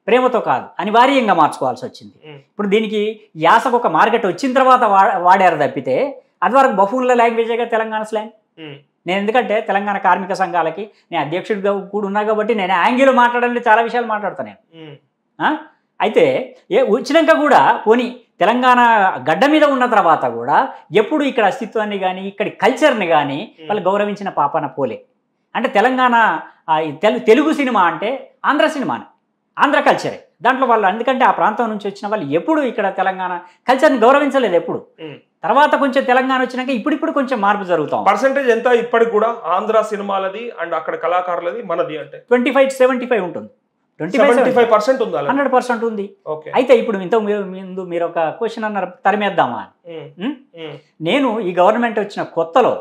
ప్రేమతో కాదు, అనివార్యంగా మార్చుకోవాల్సి వచ్చింది. ఇప్పుడు దీనికి యాసకు ఒక మార్కెట్ వచ్చిన తర్వాత వాడారు తప్పితే అది వరకు బఫూన్ల లాంగ్వేజ్గా తెలంగాణ స్లాంగ్. నేను ఎందుకంటే తెలంగాణ కార్మిక సంఘాలకి నేను అధ్యక్షుడిగా కూడా ఉన్నా కాబట్టి నేను యాంగిల్లో మాట్లాడాలంటే చాలా విషయాలు మాట్లాడతాను నేను. అయితే వచ్చినాక కూడా పోనీ తెలంగాణ గడ్డ మీద ఉన్న తర్వాత కూడా ఎప్పుడు ఇక్కడ అస్తిత్వాన్ని కానీ ఇక్కడి కల్చర్ని కానీ వాళ్ళు గౌరవించిన పాపన పోలే. అంటే తెలంగాణ తెలుగు సినిమా అంటే ఆంధ్ర సినిమాని, ఆంధ్ర కల్చరే దాంట్లో వాళ్ళు. ఎందుకంటే ఆ ప్రాంతం నుంచి వచ్చిన వాళ్ళు ఎప్పుడు ఇక్కడ తెలంగాణ కల్చర్ని గౌరవించలేదు ఎప్పుడు. తర్వాత కొంచెం తెలంగాణ వచ్చినాక ఇప్పుడు కొంచెం మార్పు జరుగుతాం. పర్సెంటేజ్ ఎంత ఇప్పటికి కూడా ఆంధ్ర సినిమాలది అండ్ అక్కడ కళాకారులది మనది అంటే 25-75 ఉంటుంది. 25% ఉందా? 100% ఉంది. అయితే ఇప్పుడు ముందు మీరు ఒక క్వశ్చన్ అన్నారు, తరిమేద్దామా అని. నేను ఈ గవర్నమెంట్ వచ్చిన కొత్తలో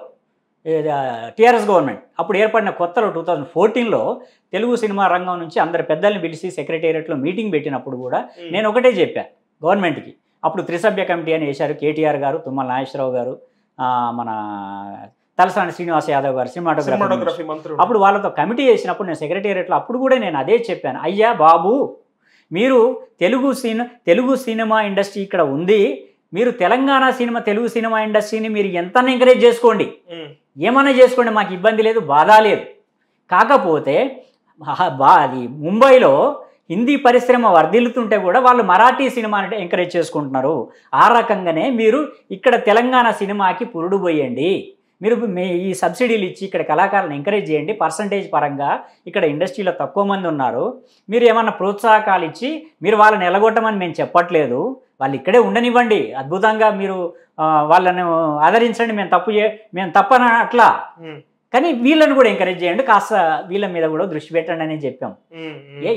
టీఆర్ఎస్ గవర్నమెంట్ అప్పుడు ఏర్పడిన కొత్తలో 2014లో తెలుగు సినిమా రంగం నుంచి అందరి పెద్దల్ని పిలిచి సెక్రటేరియట్లో మీటింగ్ పెట్టినప్పుడు కూడా నేను ఒకటే చెప్పాను గవర్నమెంట్కి. అప్పుడు త్రిసభ్య కమిటీ అని వేశారు. కేటీఆర్ గారు, తుమ్మల నాగేశ్వరరావు గారు, మన తలసాని శ్రీనివాస్ యాదవ్ గారు సినిమాటోగ్రఫీ మంత్రి. అప్పుడు వాళ్ళతో కమిటీ వేసినప్పుడు నేను సెక్రటేరియట్లో అప్పుడు కూడా నేను అదే చెప్పాను, అయ్యా బాబు మీరు తెలుగు సినిమా ఇండస్ట్రీ ఇక్కడ ఉంది, మీరు తెలంగాణ తెలుగు సినిమా ఇండస్ట్రీని మీరు ఎంత ఎంకరేజ్ చేసుకోండి, ఏమైనా చేసుకోండి, మాకు ఇబ్బంది లేదు, బాధ లేదు. కాకపోతే అది ముంబైలో హిందీ పరిశ్రమ వర్ధిల్లుతుంటే కూడా వాళ్ళు మరాఠీ సినిమాని ఎంకరేజ్ చేసుకుంటున్నారు. ఆ రకంగానే మీరు ఇక్కడ తెలంగాణ సినిమాకి పురుడు పోయండి, మీరు ఈ సబ్సిడీలు ఇచ్చి ఇక్కడ కళాకారులను ఎంకరేజ్ చేయండి. పర్సంటేజ్ పరంగా ఇక్కడ ఇండస్ట్రీలో తక్కువ మంది ఉన్నారు, మీరు ఏమన్నా ప్రోత్సాహకాలు ఇచ్చి మీరు వాళ్ళని ఎలగొట్టమని మేము చెప్పట్లేదు, వాళ్ళు ఇక్కడే ఉండనివ్వండి, అద్భుతంగా మీరు వాళ్ళను ఆదరించండి, మేము తప్పన అట్లా, కానీ వీళ్ళని కూడా ఎంకరేజ్ చేయండి, కాస్త వీళ్ళ మీద కూడా దృష్టి పెట్టండి అని చెప్పాం.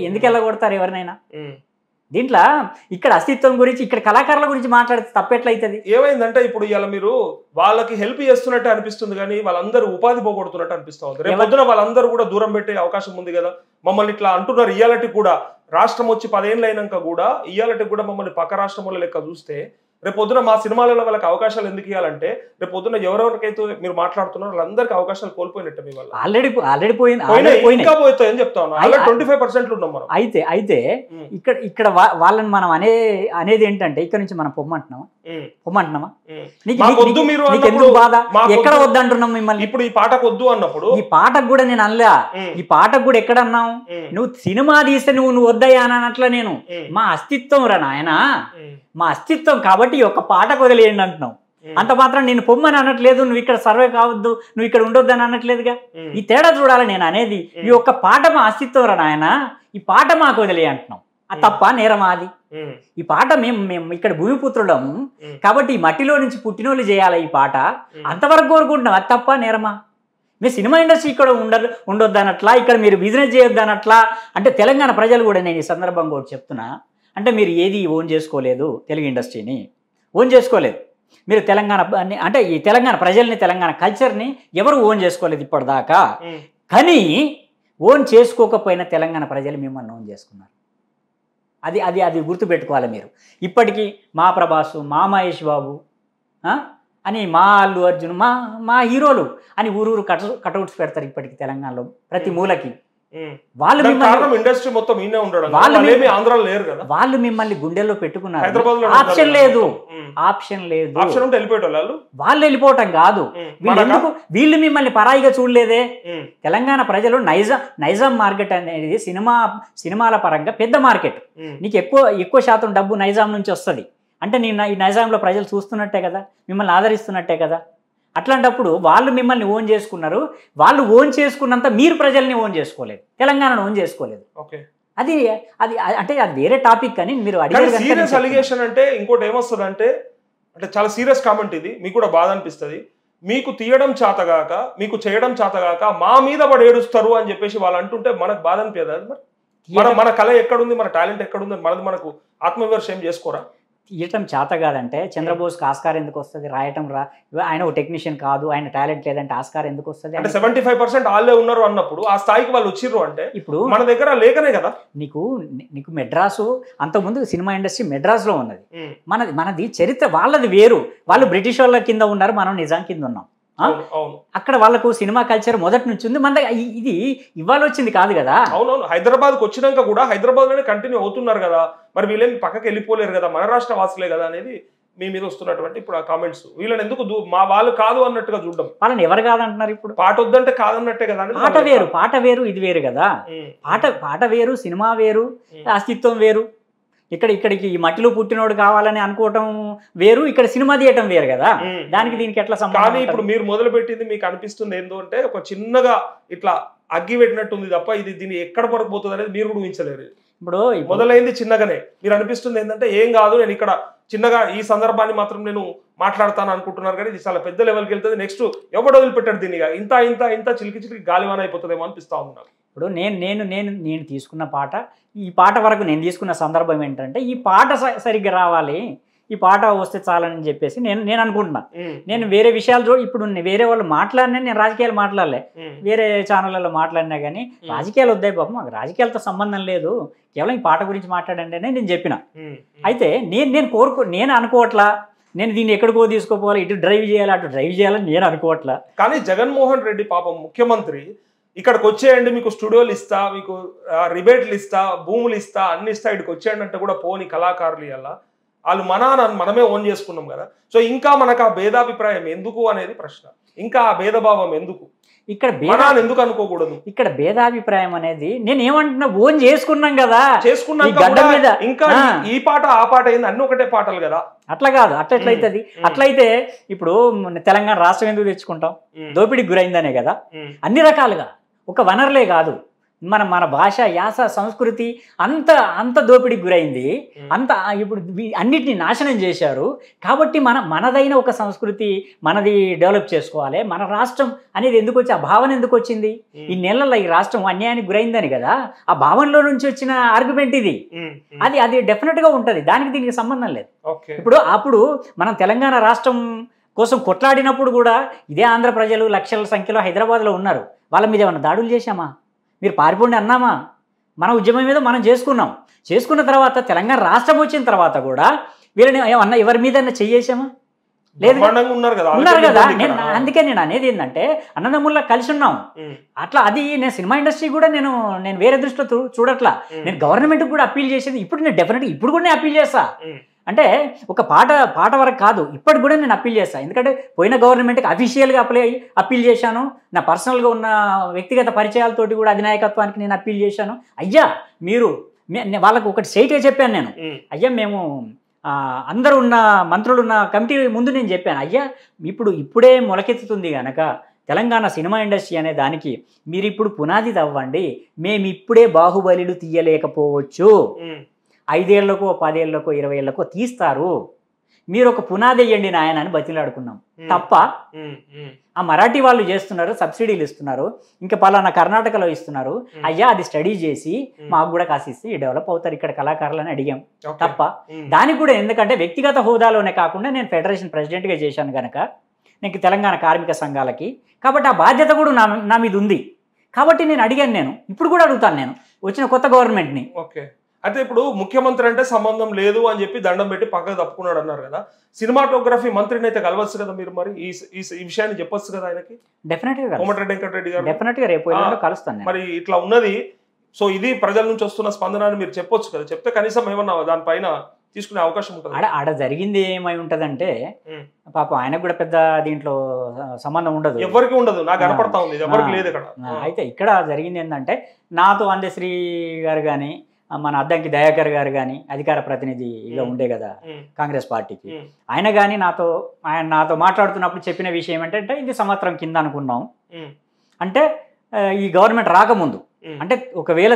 ఎందుకు వెళ్ళగొడతారు ఎవరినైనా? దీంట్లో ఇక్కడ అస్తిత్వం గురించి, ఇక్కడ కళాకారుల గురించి మాట్లాడితే తప్పెట్లయితుంది? ఏమైందంటే ఇప్పుడు ఇలా మీరు వాళ్ళకి హెల్ప్ చేస్తున్నట్టు అనిపిస్తుంది, కానీ వాళ్ళందరూ ఉపాధి పోగొడుతున్నట్టు అనిపిస్తుంది. రేపు పొద్దున వాళ్ళందరూ కూడా దూరం పెట్టే అవకాశం ఉంది కదా. మమ్మల్ని ఇట్లా అంటున్నారు, ఇయ్యాలటి కూడా రాష్ట్రం వచ్చి 10 ఏళ్ళు అయినాక కూడా ఇయ్యాలటి కూడా మమ్మల్ని పక్క రాష్ట్రంలో లెక్క చూస్తే రేపు పొద్దున మా సినిమాలలో వాళ్ళకి అవకాశాలు ఎందుకు ఇవ్వాలంటే రేపు పొద్దున ఎవరెవరికైతే మీరు మాట్లాడుతున్నారు వాళ్ళందరికీ అవకాశాలు కోల్పోయినట్టు మీ వల్ల. ఆల్రెడీ పోయింది, ఇంకా పోతాయని చెప్తా ఉన్నా. 25% ఉన్నాం మనం. అయితే ఇక్కడ వాళ్ళని మనం అనేది ఏంటంటే ఇక్కడ నుంచి మనం పొమ్మంటున్నామా? బాధ ఎక్కడ వద్దంటున్నాం మిమ్మల్ని? ఇప్పుడు ఈ పాటకు వద్దు అన్నప్పుడు ఈ పాటకు కూడా నేను అనలా, ఈ పాటకు కూడా ఎక్కడ అన్నావు? నువ్వు సినిమా తీస్తే నువ్వు వద్దయ్యా అన్నట్ల నేను మా అస్తిత్వం రా నాయన, మా అస్తిత్వం కాబట్టి ఒక పాటకు వదిలేయండి అంటున్నావు. అంత మాత్రం నేను పొమ్మని అనట్లేదు, నువ్వు ఇక్కడ సర్వే కావద్దు, నువ్వు ఇక్కడ ఉండొద్దు అని అనట్లేదుగా. ఈ తేడా చూడాలి నేను అనేది. ఈ ఒక్క పాట మా అస్తిత్వం రా నాయన, ఈ పాట మాకు వదిలే అంటున్నాం. అది తప్ప నేరమా? అది ఈ పాట మేము ఇక్కడ భూమిపుత్రులం కాబట్టి ఈ మట్టిలో నుంచి పుట్టినోళ్ళు చేయాలి ఈ పాట, అంతవరకు కోరుకుంటున్నాం. అది తప్ప నేరమా? మీ సినిమా ఇండస్ట్రీ ఇక్కడ ఉండొద్దు అనట్లా, ఇక్కడ మీరు బిజినెస్ చేయొద్దు అనట్లా. అంటే తెలంగాణ ప్రజలు కూడా నేను ఈ సందర్భంగా కూడా చెప్తున్నా, అంటే మీరు ఏది ఓన్ చేసుకోలేదు, తెలుగు ఇండస్ట్రీని ఓన్ చేసుకోలేదు మీరు. తెలంగాణ అంటే ఈ తెలంగాణ ప్రజల్ని, తెలంగాణ కల్చర్ని ఎవరు ఓన్ చేసుకోలేదు ఇప్పటిదాకా. కానీ ఓన్ చేసుకోకపోయినా తెలంగాణ ప్రజలు మిమ్మల్ని ఓన్ చేసుకున్నారు. అది అది అది గుర్తుపెట్టుకోవాలి మీరు. ఇప్పటికీ మా ప్రభాసు, మా మహేష్ బాబు అని, మా అల్లు అర్జున్, మా హీరోలు అని ఊరూరు కటౌట్స్ పెడతారు ఇప్పటికి తెలంగాణలో ప్రతి మూలకి. వాళ్ళు మిమ్మల్ని గుండెల్లో పెట్టుకున్నారు. ఆప్షన్ లేదు, వాళ్ళు వెళ్ళిపోవటం కాదు. వీళ్ళు మిమ్మల్ని పరాయిగా చూడలేదే. తెలంగాణ ప్రజలు నైజాం మార్కెట్ అనేది సినిమాల పరంగా పెద్ద మార్కెట్. నీకు ఎక్కువ శాతం డబ్బు నైజాం నుంచి వస్తుంది అంటే ఈ నైజాంలో ప్రజలు చూస్తున్నట్టే కదా, మిమ్మల్ని ఆదరిస్తున్నట్టే కదా. అట్లాంటప్పుడు వాళ్ళు మిమ్మల్ని ఓన్ చేసుకున్నారు. వాళ్ళు ఓన్ చేసుకున్నంత మీరు ప్రజల్ని ఓన్ చేసుకోలేదు, తెలంగాణను ఓన్ చేసుకోలేదు. అది అది అంటే అది వేరే టాపిక్. అని మీరు సీరియస్ అలిగేషన్ అంటే ఇంకోటి ఏమొస్తుంది అంటే చాలా సీరియస్ కామెంట్ ఇది, మీకు కూడా బాధ అనిపిస్తుంది. మీకు తీయడం చేతగాక, మీకు చేయడం చేతగాక మా మీద పడి ఏడుస్తారు అని చెప్పేసి వాళ్ళు అంటుంటే మనకు బాధ అనిపించదు? మన కళ ఎక్కడుంది, మన టాలెంట్ ఎక్కడుంది, మనకు ఆత్మవిమర్శ ఏం చేసుకోరా? తీయటం చేత కాదంటే చంద్రబోస్కి ఆస్కార్ ఎందుకు వస్తుంది? రాయటం ఆయన ఒక టెక్నీషియన్ కాదు, ఆయన టాలెంట్ లేదంటే ఆస్కార్ ఎందుకు వస్తుంది? అంటే 75% వాళ్ళే ఉన్నారు అన్నప్పుడు ఆ స్థాయికి వాళ్ళు వచ్చిర్రు అంటే ఇప్పుడు మన దగ్గర లేకనే కదా. నీకు మెడ్రాసు అంతకుముందు సినిమా ఇండస్ట్రీ మెడ్రాస్లో ఉన్నది, మనది చరిత్ర వాళ్ళది వేరు. వాళ్ళు బ్రిటిష్ వాళ్ళ కింద ఉన్నారు, మనం నిజాం కింద ఉన్నాం. అక్కడ వాళ్ళకు సినిమా కల్చర్ మొదటి నుంచి ఉంది, మన ఇది ఇవాళ వచ్చింది కాదు కదా. అవునవును, హైదరాబాద్కి వచ్చినాక కూడా హైదరాబాద్ లోనే కంటిన్యూ అవుతున్నారు కదా, మరి వీళ్ళేమి పక్కకి వెళ్ళిపోలేరు కదా, మన రాష్ట్ర వాసులే కదా అనేది మీ మీద వస్తున్నటువంటి ఇప్పుడు ఆ కామెంట్స్. వీళ్ళని ఎందుకు మా వాళ్ళు కాదు అన్నట్టుగా చూడడం? వాళ్ళని ఎవరు కాదంటున్నారు? ఇప్పుడు పాట వద్దంటే కాదన్నట్టే కదా. పాట వేరు ఇది వేరు కదా. పాట వేరు, సినిమా వేరు, అస్తిత్వం వేరు. ఇక్కడికి ఈ మట్టిలో పుట్టినోడు కావాలని అనుకోవటం వేరు, ఇక్కడ సినిమా తీయటం వేరు కదా. దానికి దీనికి ఎట్లా సంబంధం? కానీ ఇప్పుడు మీరు మొదలు పెట్టింది మీకు అనిపిస్తుంది ఏందో అంటే ఒక చిన్నగా ఇట్లా అగ్గి పెట్టినట్టుంది తప్ప ఇది దీన్ని ఎక్కడ పడకపోతుంది అనేది మీరు కూడా ఊహించలేరు. ఇప్పుడు మొదలైంది చిన్నగానే, మీరు అనిపిస్తుంది ఏంటంటే ఏం కాదు, నేను ఇక్కడ చిన్నగా ఈ సందర్భాన్ని మాత్రం నేను మాట్లాడతాను అనుకుంటున్నారు, కానీ ఇది చాలా పెద్ద లెవెల్కి వెళ్తుంది. నెక్స్ట్ ఎవడు వదిలిపెట్టాడు దీన్ని, ఇంత ఇంత ఇంత చిలికి గాలివాన అయిపోతుందేమో అనిపిస్తా ఉంది నాకు. ఇప్పుడు నేను తీసుకున్న పాట, ఈ పాట వరకు నేను తీసుకున్న సందర్భం ఏంటంటే ఈ పాట సరిగ్గా రావాలి, ఈ పాట వస్తే చాలని చెప్పేసి నేను అనుకుంటున్నా. నేను వేరే విషయాలు ఇప్పుడు వేరే వాళ్ళు మాట్లాడినా, నేను రాజకీయాలు మాట్లాడలే, వేరే ఛానళ్ళలో మాట్లాడినా కానీ రాజకీయాలు వద్దాయి బాబు, మాకు రాజకీయాలతో సంబంధం లేదు, కేవలం ఈ పాట గురించి మాట్లాడండి అని నేను చెప్పిన. అయితే నేను అనుకోవట్లా, నేను దీన్ని ఎక్కడికో తీసుకోపోవాలి, ఇటు డ్రైవ్ చేయాలి అటు డ్రైవ్ చేయాలని నేను అనుకోవట్లా. కానీ జగన్మోహన్ రెడ్డి పాపం ముఖ్యమంత్రి ఇక్కడికి వచ్చేయండి, మీకు స్టూడియోలు ఇస్తా, మీకు రిబేట్లు ఇస్తా, భూములు ఇస్తా, అన్ని ఇస్తా, ఇక్కడికి వచ్చేయండి అంటే కూడా పోని కళాకారులు అలా వాళ్ళు మనమే ఓన్ చేసుకున్నాం కదా. సో ఇంకా మనకు ఆ భేదాభిప్రాయం ఎందుకు అనేది ప్రశ్న. ఇంకా ఆ భేదభావం ఎందుకు? ఇక్కడ ఎందుకు అనుకోకూడదు? ఇక్కడ భేదాభిప్రాయం అనేది నేను ఏమంటున్నా, ఓన్ చేసుకున్నాం కదా, చేసుకున్నాం. ఇంకా ఈ పాట ఆ పాట అయింది, అన్ని ఒకటే పాటలు కదా. అట్లా కాదు, అట్లయితుంది. అట్లయితే ఇప్పుడు తెలంగాణ రాష్ట్రం ఎందుకు తెచ్చుకుంటాం? దోపిడీకి గురైందనే కదా. అన్ని రకాలుగా, ఒక వనరులే కాదు, మన భాష, యాస, సంస్కృతి అంత దోపిడీకి గురైంది. ఇప్పుడు అన్నిటినీ నాశనం చేశారు. కాబట్టి మనదైన ఒక సంస్కృతి మనది డెవలప్ చేసుకోవాలి. మన రాష్ట్రం అనేది ఎందుకు వచ్చి, ఆ భావన ఎందుకు వచ్చింది? ఈ నెలల్లో ఈ రాష్ట్రం అన్యాయానికి గురైందని కదా, ఆ భావనలో నుంచి వచ్చిన ఆర్గ్యుమెంట్ ఇది. అది డెఫినెట్ గా ఉంటది, దానికి దీనికి సంబంధం లేదు. అప్పుడు మనం తెలంగాణ రాష్ట్రం కోసం కొట్లాడినప్పుడు కూడా ఇదే ఆంధ్ర ప్రజలు లక్షల సంఖ్యలో హైదరాబాద్లో ఉన్నారు. వాళ్ళ మీద ఏమన్నా దాడులు చేశామా? మీరు పారిపోండి అన్నామా? మన ఉద్యమం మీద మనం చేసుకున్న తర్వాత తెలంగాణ రాష్ట్రం వచ్చిన తర్వాత కూడా వీళ్ళని ఏమన్నా ఎవరి మీద చెయ్యేసామా? లేదు, ఉన్నారు కదా. అందుకే నేను అనేది ఏంటంటే అన్నదమ్ముల్లా కలిసి ఉన్నాం. అట్లా అది నేను సినిమా ఇండస్ట్రీ కూడా నేను వేరే దృష్టిలో చూడట్లా. నేను గవర్నమెంట్కి కూడా అప్పీల్ చేసేది ఇప్పుడు, నేను డెఫినెట్గా ఇప్పుడు కూడా నేను అప్పీల్ చేస్తా. అంటే ఒక పాట వరకు కాదు, ఇప్పటికి కూడా నేను అప్పీల్ చేస్తాను. ఎందుకంటే పోయిన గవర్నమెంట్కి అఫీషియల్గా అప్పీల్ చేశాను. నా పర్సనల్గా ఉన్న వ్యక్తిగత పరిచయాలతోటి కూడా అధినాయకత్వానికి నేను అప్పీల్ చేశాను. అయ్యా మీరు వాళ్ళకు ఒకటి స్ట్రైట్గా చెప్పాను నేను, అయ్యా మేము అందరూ ఉన్న మంత్రులు ఉన్న కమిటీ ముందు నేను చెప్పాను, అయ్యా ఇప్పుడే మొలకెత్తుతుంది కనుక తెలంగాణ సినిమా ఇండస్ట్రీ అనే దానికి మీరు ఇప్పుడు పునాది తవ్వండి. మేము ఇప్పుడే బాహుబలిలు తీయలేకపోవచ్చు, 5 ఏళ్లకో 10 ఏళ్లకో 20 ఏళ్లకో తీస్తారు, మీరు ఒక పునాది వేయండి నాయన అని బతిలాడుకున్నాం తప్ప. ఆ మరాఠీ వాళ్ళు చేస్తున్నారు, సబ్సిడీలు ఇస్తున్నారు, ఇంకా పలానా కర్ణాటకలో ఇస్తున్నారు, అయ్యా అది స్టడీ చేసి మాకు కూడా కాసిస్తే డెవలప్ అవుతారు ఇక్కడ కళాకారులని అడిగాం తప్ప. దానికి కూడా ఎందుకంటే వ్యక్తిగత హోదాలోనే కాకుండా నేను ఫెడరేషన్ ప్రెసిడెంట్గా చేశాను కనుక నీకు తెలంగాణ కార్మిక సంఘాలకి, కాబట్టి ఆ బాధ్యత కూడా నా మీద ఉంది. కాబట్టి నేను అడిగాను, నేను ఇప్పుడు కూడా అడుగుతాను నేను వచ్చిన కొత్త గవర్నమెంట్ని. అయితే ఇప్పుడు ముఖ్యమంత్రి అంటే సంబంధం లేదు అని చెప్పి దండం పెట్టి పక్కకు తప్పుకున్నాడు అన్నారు కదా, సినిమాటోగ్రఫీ మంత్రిని అయితే కలవచ్చు కదా మీరు, మరి ఈ విషయాన్ని చెప్పొచ్చు కదా ఆయనకి. డెఫినెట్గా కోమటిరెడ్డి వెంకటరెడ్డి గారు డెఫినెట్గా రేపు కలుస్తాను. మరి ఇట్లా ఉన్నది, సో ఇది ప్రజల నుంచి వస్తున్న స్పందనని మీరు చెప్పొచ్చు కదా, చెప్తే కనీసం ఏమన్నా దానిపైన తీసుకునే అవకాశం ఉంటుంది. ఆడ జరిగింది ఏమై ఉంటదంటే పాపం ఆయనకు కూడా పెద్ద దీంట్లో సంబంధం ఉండదు, ఎవరికి ఉండదు, నాకు కనపడతా ఉంది, ఎవరికి లేదు ఇక్కడ. అయితే ఇక్కడ జరిగింది ఏంటంటే నాతో అందశ్రీ గారు కానీ మన అద్దంకి దయాకర్ గారు కానీ అధికార ప్రతినిధిగా ఉండే కదా కాంగ్రెస్ పార్టీకి, ఆయన కానీ నాతో మాట్లాడుతున్నప్పుడు చెప్పిన విషయం ఏంటంటే ఇది సంవత్సరం కింద అనుకున్నాం. అంటే ఈ గవర్నమెంట్ రాకముందు, అంటే ఒకవేళ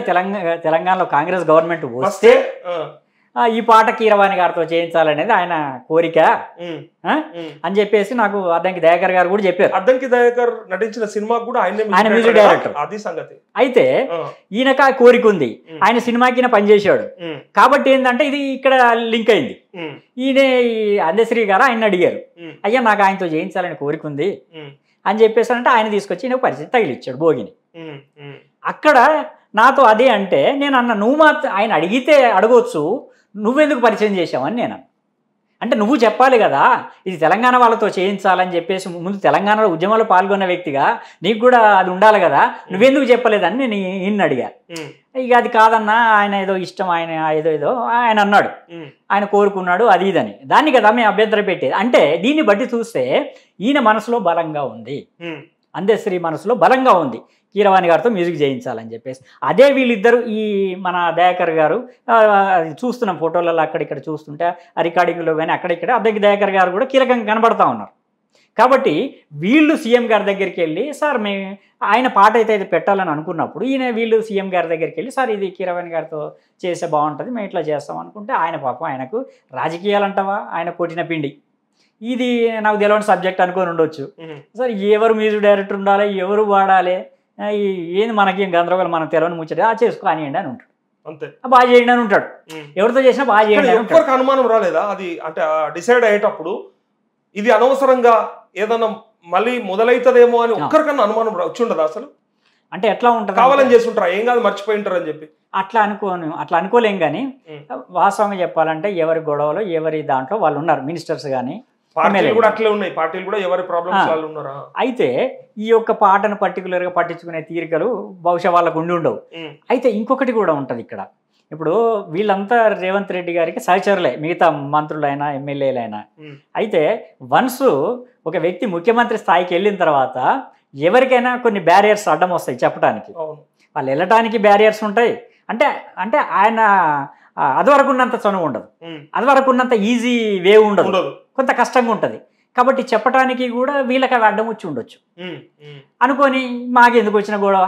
తెలంగాణలో కాంగ్రెస్ గవర్నమెంట్ వస్తే ఈ పాట కీరవాణి గారితో చేయించాలనేది ఆయన కోరిక అని చెప్పేసి నాకు అద్దంకి దయాకర్ గారు కూడా చెప్పారు. అద్దంకి దయాకర్ నటించిన సినిమా కూడా ఆయన మ్యూజిక్ డైరెక్టర్. అది సంగతి. అయితే ఈయనకు ఆ కోరిక ఉంది, ఆయన సినిమాకి పనిచేశాడు కాబట్టి ఏంటంటే ఇది ఇక్కడ లింక్ అయింది. ఈయన అందశ్రీ గారు ఆయన అడిగారు, అయ్యా నాకు ఆయనతో చేయించాలని కోరిక ఉంది అని చెప్పేసి అంటే ఆయన తీసుకొచ్చి ఈయన పరిస్థితి తగిలిచ్చాడు భోగిని. అక్కడ నాతో అదే అంటే నేను అన్న, నువ్వు మాత్రం ఆయన అడిగితే అడగొచ్చు, నువ్వెందుకు పరిచయం చేసావని నేను. అంటే నువ్వు చెప్పాలి కదా ఇది తెలంగాణ వాళ్ళతో చేయించాలని చెప్పేసి, ముందు తెలంగాణలో ఉద్యమంలో పాల్గొన్న వ్యక్తిగా నీకు కూడా అది ఉండాలి కదా, నువ్వెందుకు చెప్పలేదని నేను ఈయన అడిగా. ఇక అది కాదన్నా ఆయన ఏదో ఇష్టం, ఆయన ఏదో ఆయన అన్నాడు, ఆయన కోరుకున్నాడు అది ఇదని, దాన్ని కదా మేము అభ్యంతరం పెట్టేది. అంటే దీన్ని బట్టి చూస్తే ఈయన మనసులో బలంగా ఉంది, అందశ్రీ మనసులో బలంగా ఉంది కీరవాణి గారితో మ్యూజిక్ చేయించాలని చెప్పేసి. అదే వీళ్ళిద్దరు ఈ మన దయాకర్ గారు చూస్తున్నాం ఫోటోలలో అక్కడిక్కడ చూస్తుంటే ఆ రికార్డింగ్లో కానీ అక్కడిక్కడ అద్దెకి దయాకర్ గారు కూడా కీలకంగా కనబడతా ఉన్నారు. కాబట్టి వీళ్ళు సీఎం గారి దగ్గరికి వెళ్ళి సార్ మేము ఆయన పాట అయితే పెట్టాలని అనుకున్నప్పుడు వీళ్ళు సీఎం గారి దగ్గరికి వెళ్ళి సార్ ఇది కీరవాణి గారితో చేస్తే బాగుంటుంది మేము ఇట్లా చేస్తాం అనుకుంటే ఆయన పాపం ఆయనకు రాజకీయాలు అంటావా ఆయన కొట్టిన పిండి, ఇది నాకు తెలియని సబ్జెక్ట్ అనుకొని ఉండొచ్చు. సార్ ఎవరు మ్యూజిక్ డైరెక్టర్ ఉండాలి, ఎవరు వాడాలి, ఏంది మనకి గందరగోళం, మనకు తెలియని ముచ్చట చేసుకోనియండి అని ఉంటాడు. అంతే బాగా చేయండి అని ఉంటాడు, ఎవరితో చేసినా బాగా చేయండి. ఎవరికి అనుమానం రాలేదా అది అంటే డిసైడ్ అయ్యేటప్పుడు ఇది అనవసరంగా ఏదన్నా మళ్ళీ మొదలైతదేమో అని ఒక్కరికన్నా అనుమానం వచ్చి ఉండదు అసలు? అంటే ఎట్లా ఉంటుంది, కావాలని చేస్తుంటారా, ఏం కాదు మర్చిపోయి ఉంటారు అని చెప్పి? అట్లా అనుకోలేం. కానీ వాస్తవంగా చెప్పాలంటే ఎవరి గొడవలో ఎవరి దాంట్లో వాళ్ళు ఉన్నారు, మినిస్టర్స్ కానీ పార్టీలు కూడా అట్లే ఉన్నాయి, పార్టీలు కూడా ఎవరి ప్రాబ్లమ్స్ వాళ్ళు ఉన్నారా. అయితే ఈ యొక్క పాటను పర్టికులర్గా పట్టించుకునే తీరికలు బహుశా వాళ్ళకు ఉండవు. అయితే ఇంకొకటి కూడా ఉంటుంది ఇక్కడ. ఇప్పుడు వీళ్ళంతా రేవంత్ రెడ్డి గారికి సహచరులే, మిగతా మంత్రులైనా ఎమ్మెల్యేలైనా. అయితే వన్స్ ఒక వ్యక్తి ముఖ్యమంత్రి స్థాయికి వెళ్ళిన తర్వాత ఎవరికైనా కొన్ని బ్యారియర్స్ అడ్డం వస్తాయి చెప్పడానికి. వాళ్ళు వెళ్ళటానికి బ్యారియర్స్ ఉంటాయి. అంటే అంటే ఆయన అదివరకు ఉన్నంత చనువు ఉండదు, అదివరకు ఉన్నంత ఈజీ వే ఉండదు, కొంత కష్టంగా ఉంటుంది. కాబట్టి చెప్పడానికి కూడా వీళ్ళకి అవి అడ్డం వచ్చి ఉండొచ్చు అనుకొని, మాకెందుకు వచ్చిన గొడవ,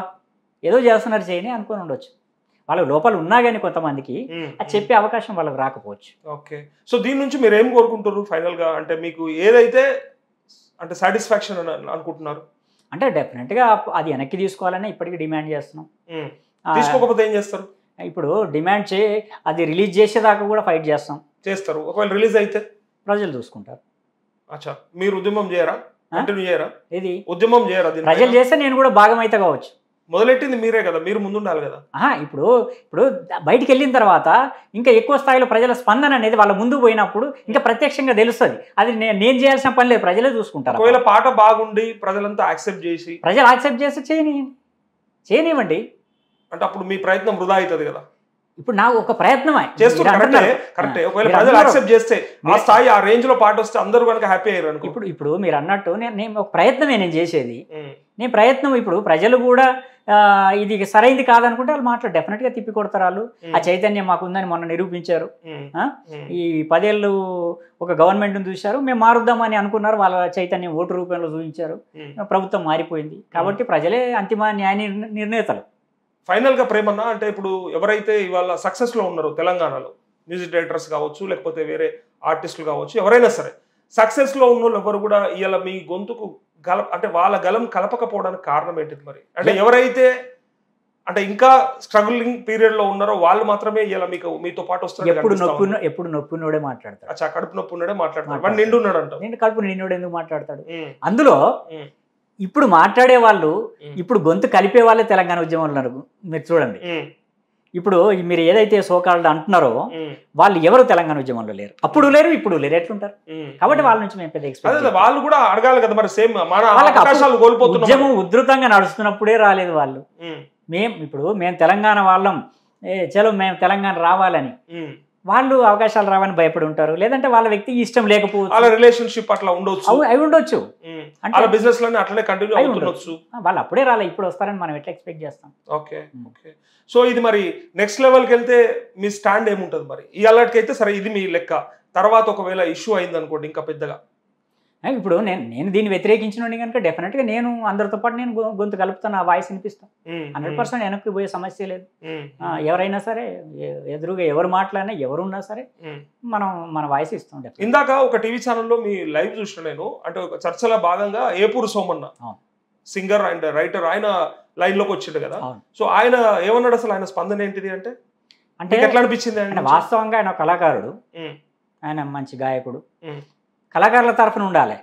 ఏదో చేస్తున్నారు చేయని అనుకొని ఉండొచ్చు. వాళ్ళ లోపల ఉన్నా కానీ కొంతమందికి అది చెప్పే అవకాశం వాళ్ళకి రాకపోవచ్చు. ఓకే, సో దీని నుంచి మీరు ఏం కోరుకుంటారు ఫైనల్ గా? అంటే మీకు ఏదైతే అంటే సాటిస్ఫాక్షన్ అనుకుంటున్నారు? అంటే డెఫినెట్గా అది వెనక్కి తీసుకోవాలని ఇప్పటికీ డిమాండ్ చేస్తున్నాం. తీసుకోకపోతే ఏం చేస్తారు? ఇప్పుడు డిమాండ్ అది రిలీజ్ చేసేదాకా కూడా ఫైట్ చేస్తారు. ఒకవేళ రిలీజ్ అయితే ప్రజలు చూసుకుంటారు. అచ్చా, మీరు ఉద్యమం చేయరా, కంటిన్యూ చేయరా? ఇది ఉద్యమం చేయరా? ప్రజలు చేస్తే నేను కూడా భాగం అయితే కావచ్చు. మొదలెట్టింది మీరే కదా, మీరు ముందుండాలి కదా. ఇప్పుడు బయటికి వెళ్ళిన తర్వాత ఇంకా ఎక్కువ స్థాయిలో ప్రజల స్పందన అనేది వాళ్ళ ముందు పోయినప్పుడు ఇంకా ప్రత్యక్షంగా తెలుస్తుంది. అది నేను చేయాల్సిన పని లేదు, ప్రజలే చూసుకుంటారు. ఒకవేళ పాట బాగుండి ప్రజలంతా యాక్సెప్ట్ చేస్తే చేయనివ్వండి. అంటే అప్పుడు మీ ప్రయత్నం వృధా అవుతుంది కదా. ఇప్పుడు నాకు ఒక ప్రయత్నమే కరెక్టే. ఒకవేళ ప్రజలు యాక్సెప్ట్ చేస్తే ఆ స్థాయి ఆ రేంజ్ లో పాట వస్తే అందరూ కనుక హ్యాపీ అయ్యారు. ఇప్పుడు మీరు అన్నట్టు నేను ఒక ప్రయత్నమే నేను చేసేది. నేను ప్రయత్నం ఇప్పుడు ప్రజలు కూడా ఇది సరైంది కాదనుకుంటే వాళ్ళు మాట్లాడు డెఫినెట్ గా తిప్పి కొడతారు. వాళ్ళు ఆ చైతన్యం మాకుందని మొన్న నిరూపించారు. ఈ 10 ఏళ్ళు ఒక గవర్నమెంట్ చూశారు, మేము మారుద్దామని అనుకున్నారు, వాళ్ళ చైతన్యం ఓటు రూపంలో చూపించారు, ప్రభుత్వం మారిపోయింది. కాబట్టి ప్రజలే అంతిమ న్యాయ నిర్ణేతలు. ఫైనల్ గా ప్రేమన్నా, అంటే ఇప్పుడు ఎవరైతే ఇవాళ సక్సెస్ లో ఉన్నారో తెలంగాణలో, మ్యూజిక్ డైరెక్టర్స్ కావచ్చు, లేకపోతే వేరే ఆర్టిస్టులు కావచ్చు, ఎవరైనా సరే సక్సెస్ లో ఉన్న వాళ్ళు ఎవరు కూడా ఇవాళ మీ గొంతుకు అంటే వాళ్ళ గలం కలపకపోవడానికి కారణం ఏంటిది మరి? అంటే ఎవరైతే అంటే ఇంకా స్ట్రగులింగ్ పీరియడ్ లో ఉన్నారో వాళ్ళు మాత్రమే ఇలా మీతో పాటు వస్తారు. ఎప్పుడు నొప్పినోడే మాట్లాడతాడు. అచ్చా, కడుపు నొప్పి ఉన్నాడే మాట్లాడతాడు. వాడు నిండున్నాడు అంట. కడుపు నిండుడు ఎందుకు మాట్లాడతాడు? అందులో ఇప్పుడు మాట్లాడే వాళ్ళు ఇప్పుడు గొంతు కలిపే వాళ్ళే తెలంగాణ ఉద్యమంలో ఉన్నారు. మీరు చూడండి, ఇప్పుడు మీరు ఏదైతే సోకాల్డ్ అంటున్నారో వాళ్ళు ఎవరు తెలంగాణ ఉద్యమంలో లేరు, అప్పుడు లేరు, ఇప్పుడు లేరు, ఎట్లుంటారు? కాబట్టి వాళ్ళ నుంచి మేము పెద్ద ఎక్స్పెక్ట్ వాళ్ళు కూడా అడగాలి కదా మరి. సేమ్ ఉద్యమం ఉధృతంగా నడుస్తున్నప్పుడే రాలేదు వాళ్ళు. మేము తెలంగాణ వాళ్ళం, చలో మేము తెలంగాణ రావాలని, వాళ్ళు అవకాశాలు రావని భయపడి ఉంటారు. లేదంటే వాళ్ళ వ్యక్తి ఇష్టం లేకపోవచ్చు, వాళ్ళ రిలేషన్షిప్ అట్లా ఉండొచ్చు, అవి ఉండొచ్చు, అంటే బిజినెస్ లోనే అట్లనే కంటిన్యూ అవుతుండొచ్చు. వాళ్ళు అప్పుడే రాలే, ఇప్పుడు వస్తారని మనం ఎట్లా ఎక్స్పెక్ట్ చేస్తాం? ఓకే. సో ఇది మరి నెక్స్ట్ లెవెల్కి వెళ్తే మీ స్టాండ్ ఏముంటుంది మరి? ఈ అలర్ట్కి అయితే సరే ఇది మీ లెక్క, తర్వాత ఒకవేళ ఇష్యూ అయింది అనుకోండి ఇంకా పెద్దగా, ఇప్పుడు నేను దీన్ని వ్యతిరేకించిన కనుక డెఫినెట్గా నేను అందరితో పాటు నేను గొంతు కలుపుతాను, ఆ వాయిస్ వినిపిస్తాను. 100% వెనక్కి పోయే సమస్య లేదు. ఎవరైనా సరే ఎదురుగా ఎవరు మాట్లాడినా ఎవరున్నా సరే మనం మన వాయిస్ ఇస్తాం. ఇందాక ఒక టీవీ ఛానల్లో మీ లైవ్ చూసిన నేను, అంటే ఒక చర్చలో భాగంగా Epuru Somanna singer and writer, ఆయన లైన్ లోకి వచ్చిండు కదా. సో ఆయన ఏమన్నాడు అసలు? ఆయన స్పందన ఏంటిది అంటే ఎట్లా అనిపించింది? వాస్తవంగా ఆయన కళాకారుడు, ఆయన మంచి గాయకుడు, కళాకారుల తరఫున ఉండాలి.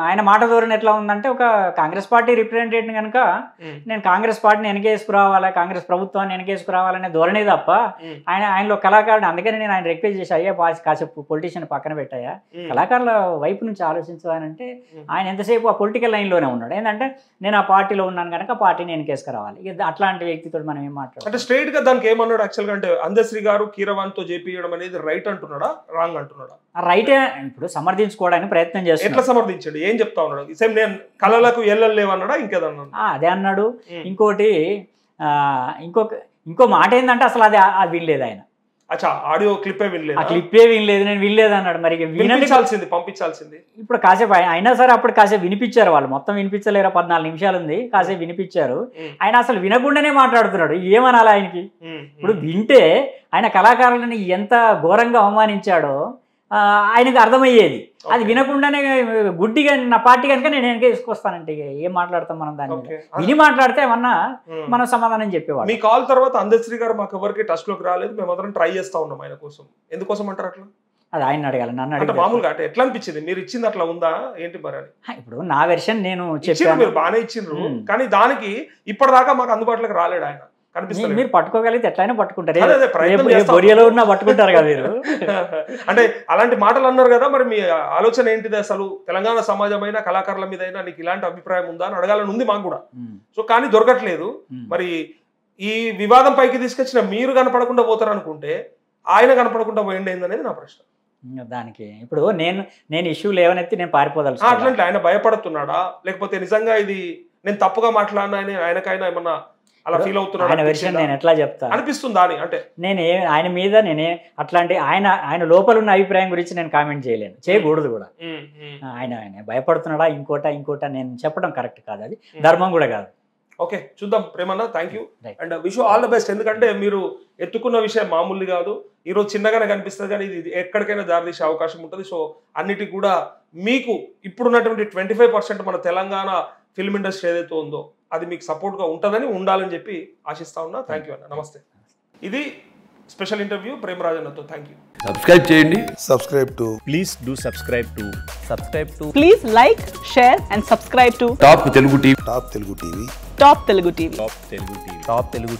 ఆయన మాట ధోరణి ఎట్లా ఉందంటే, ఒక కాంగ్రెస్ పార్టీ రిప్రజెంటేటివ్ కనుక నేను కాంగ్రెస్ పార్టీని వెనకేసుకురావాలి, కాంగ్రెస్ ప్రభుత్వాన్ని వెనకేసుకురావాలనే ధోరణి తప్ప ఆయనలో కళాకారుడు. అందుకని నేను ఆయన రిక్వెస్ట్ చేసి, అయ్యా కాసేపు పొలిటీషియన్ పక్కన పెట్టాయా, కళాకారుల వైపు నుంచి ఆలోచించాలంటే ఆయన ఎంతసేపు ఆ పొలిటికల్ లైన్లోనే ఉన్నాడు. ఏంటంటే నేను ఆ పార్టీలో ఉన్నాను కనుక పార్టీని వెనకేసుకురావాలి. అట్లాంటి వ్యక్తితో మనం ఏం మాట్లాడాలి అంటే స్ట్రైట్ గా దానికి ఏమన్నాడు యాక్చువల్గా అంటే, అందశ్రీ గారు కీరవాన్ తో చేపియడం అనేది రైట్ అంటున్నాడా, రాంగ్ అంటున్నాడా? రైటే. ఇప్పుడు సమర్థించుకోవడానికి ప్రయత్నం చేస్తాడు. ఎట్లా సమర్థించండి? ఏం చెప్తా ఉన్నాడు? సేమ్ నేను కళలకు వెళ్ళలేవన్నాడా, ఇంకేదన్నా? అదే అన్నాడు. ఇంకోటి ఇంకో మాట ఏంటంటే, అసలు అది వినలేదు ఆయన. అచ్చా, ఆడియో క్లిప్పే వినలేదు. ఆ క్లిప్పే వినలేదు, నేను వినలేదు అన్నాడు. మరి పంపించాల్సింది. ఇప్పుడు కాసేపు అయినా సరే అప్పుడు కాసేపు వినిపించారు వాళ్ళు, మొత్తం వినిపించలేరా, 14 నిమిషాలు ఉంది, కాసేపు వినిపించారు. ఆయన అసలు వినకుండానే మాట్లాడుతున్నాడు. ఏమనాలి ఆయనకి? ఇప్పుడు వింటే ఆయన కళాకారులని ఎంత ఘోరంగా అవమానించాడో ఆయనకు అర్థమయ్యేది. అది వినకుండానే గుడ్డిగా నా పార్టీ కనుక నేను వెనక తీసుకొస్తానంటే ఏం మాట్లాడతాం మనం దాని మీద. విని మాట్లాడితే ఏమన్నా మనం సమాధానం చెప్పేవాడు. మీ కాల్ తర్వాత అందశ్రీ గారు మాకు ఎవరికి టచ్ లోకి రాలేదు, మేము అందరం ట్రై చేస్తా ఉన్నాం ఆయన కోసం. ఎందుకోసం అంటారు అట్లా? అది ఆయన అడగాలి, నన్ను అంటే మామూలుగా అంటే ఎట్లా అనిపించింది, మీరు ఇచ్చింది అట్లా ఉందా ఏంటి మరి అని? ఇప్పుడు నా వెర్షన్ నేను చెప్పాను, చెప్పాను, మీరు బాగానే ఇచ్చిండ్రు, కానీ దానికి ఇప్పటిదాకా మాకు అందుబాటులోకి రాలేడు ఆయన. కనిపిస్తుంది మీరు పట్టుకోగలిగితే ఎట్లయినా పట్టుకుంటారు, అదే, అదే, ప్రయత్నం చేస్తాం. బొరియలో ఉన్నా పట్టుకుంటారు కదా మీరు. అంటే అలాంటి మాటలు అన్నారు కదా, మరి మీ ఆలోచన ఏంటిది అసలు? తెలంగాణ సమాజమైన కళాకారుల మీద అయినా నీకు ఇలాంటి అభిప్రాయం ఉందా అని అడగాలని ఉంది మాకు కూడా. సో కానీ దొరకట్లేదు. మరి ఈ వివాదం పైకి తీసుకొచ్చిన మీరు కనపడకుండా పోతారు అనుకుంటే ఆయన కనపడకుండా పోయింది ఏందనేది నా ప్రశ్న. దానికి ఇప్పుడు నేను ఇష్యూ లేవనెత్తి నేను పారిపోదలుచు. అట్లాంటి ఆయన భయపడుతున్నాడా, లేకపోతే నిజంగా ఇది నేను తప్పుగా మాట్లాడినా అని ఆయనకైనా ఏమన్నా అలా ఫీల్ అవుతున్నాడు? ఆయన వెర్షన్ నేను ఎట్లా చెప్తా అనిపిస్తుందా అని? అంటే ఆయన మీద అట్లాంటి ఆయన లోపల ఉన్న అభిప్రాయం గురించి నేను కామెంట్ చేయలేను, చేయకూడదు కూడా. ఆయన భయపడుతున్నాడా ఇంకోట నేను చెప్పడం కరెక్ట్ కాదు, అది ధర్మం కూడా కాదు. ఓకే, చూద్దాం ప్రేమన్న. Thank you and wish you all the best. ఎందుకంటే మీరు ఎత్తుకున్న విషయం మామూలు కాదు. ఈరోజు చిన్నగానే కనిపిస్తుంది కానీ ఇది ఎక్కడికైనా దారితీసే అవకాశం ఉంటుంది. సో అన్నిటికీ కూడా మీకు ఇప్పుడున్నటువంటి 25% మన తెలంగాణ ఫిల్మ్ ఇండస్ట్రీ ఏదైతే ఉందో అది మీకు సపోర్ట్గా ఉంటుందని ఉండాలని చెప్పి ఆశిస్తా ఉన్నా. థ్యాంక్ యూ అన్న, నమస్తే. ఇది స్పెషల్ ఇంటర్వ్యూ ప్రేమరాజ్ అన్నతో. Thank you. సబ్స్క్రైబ్ చేయండి. Please do subscribe to Please like, share and subscribe to top Telugu TV. Top Telugu TV. Top Telugu TV.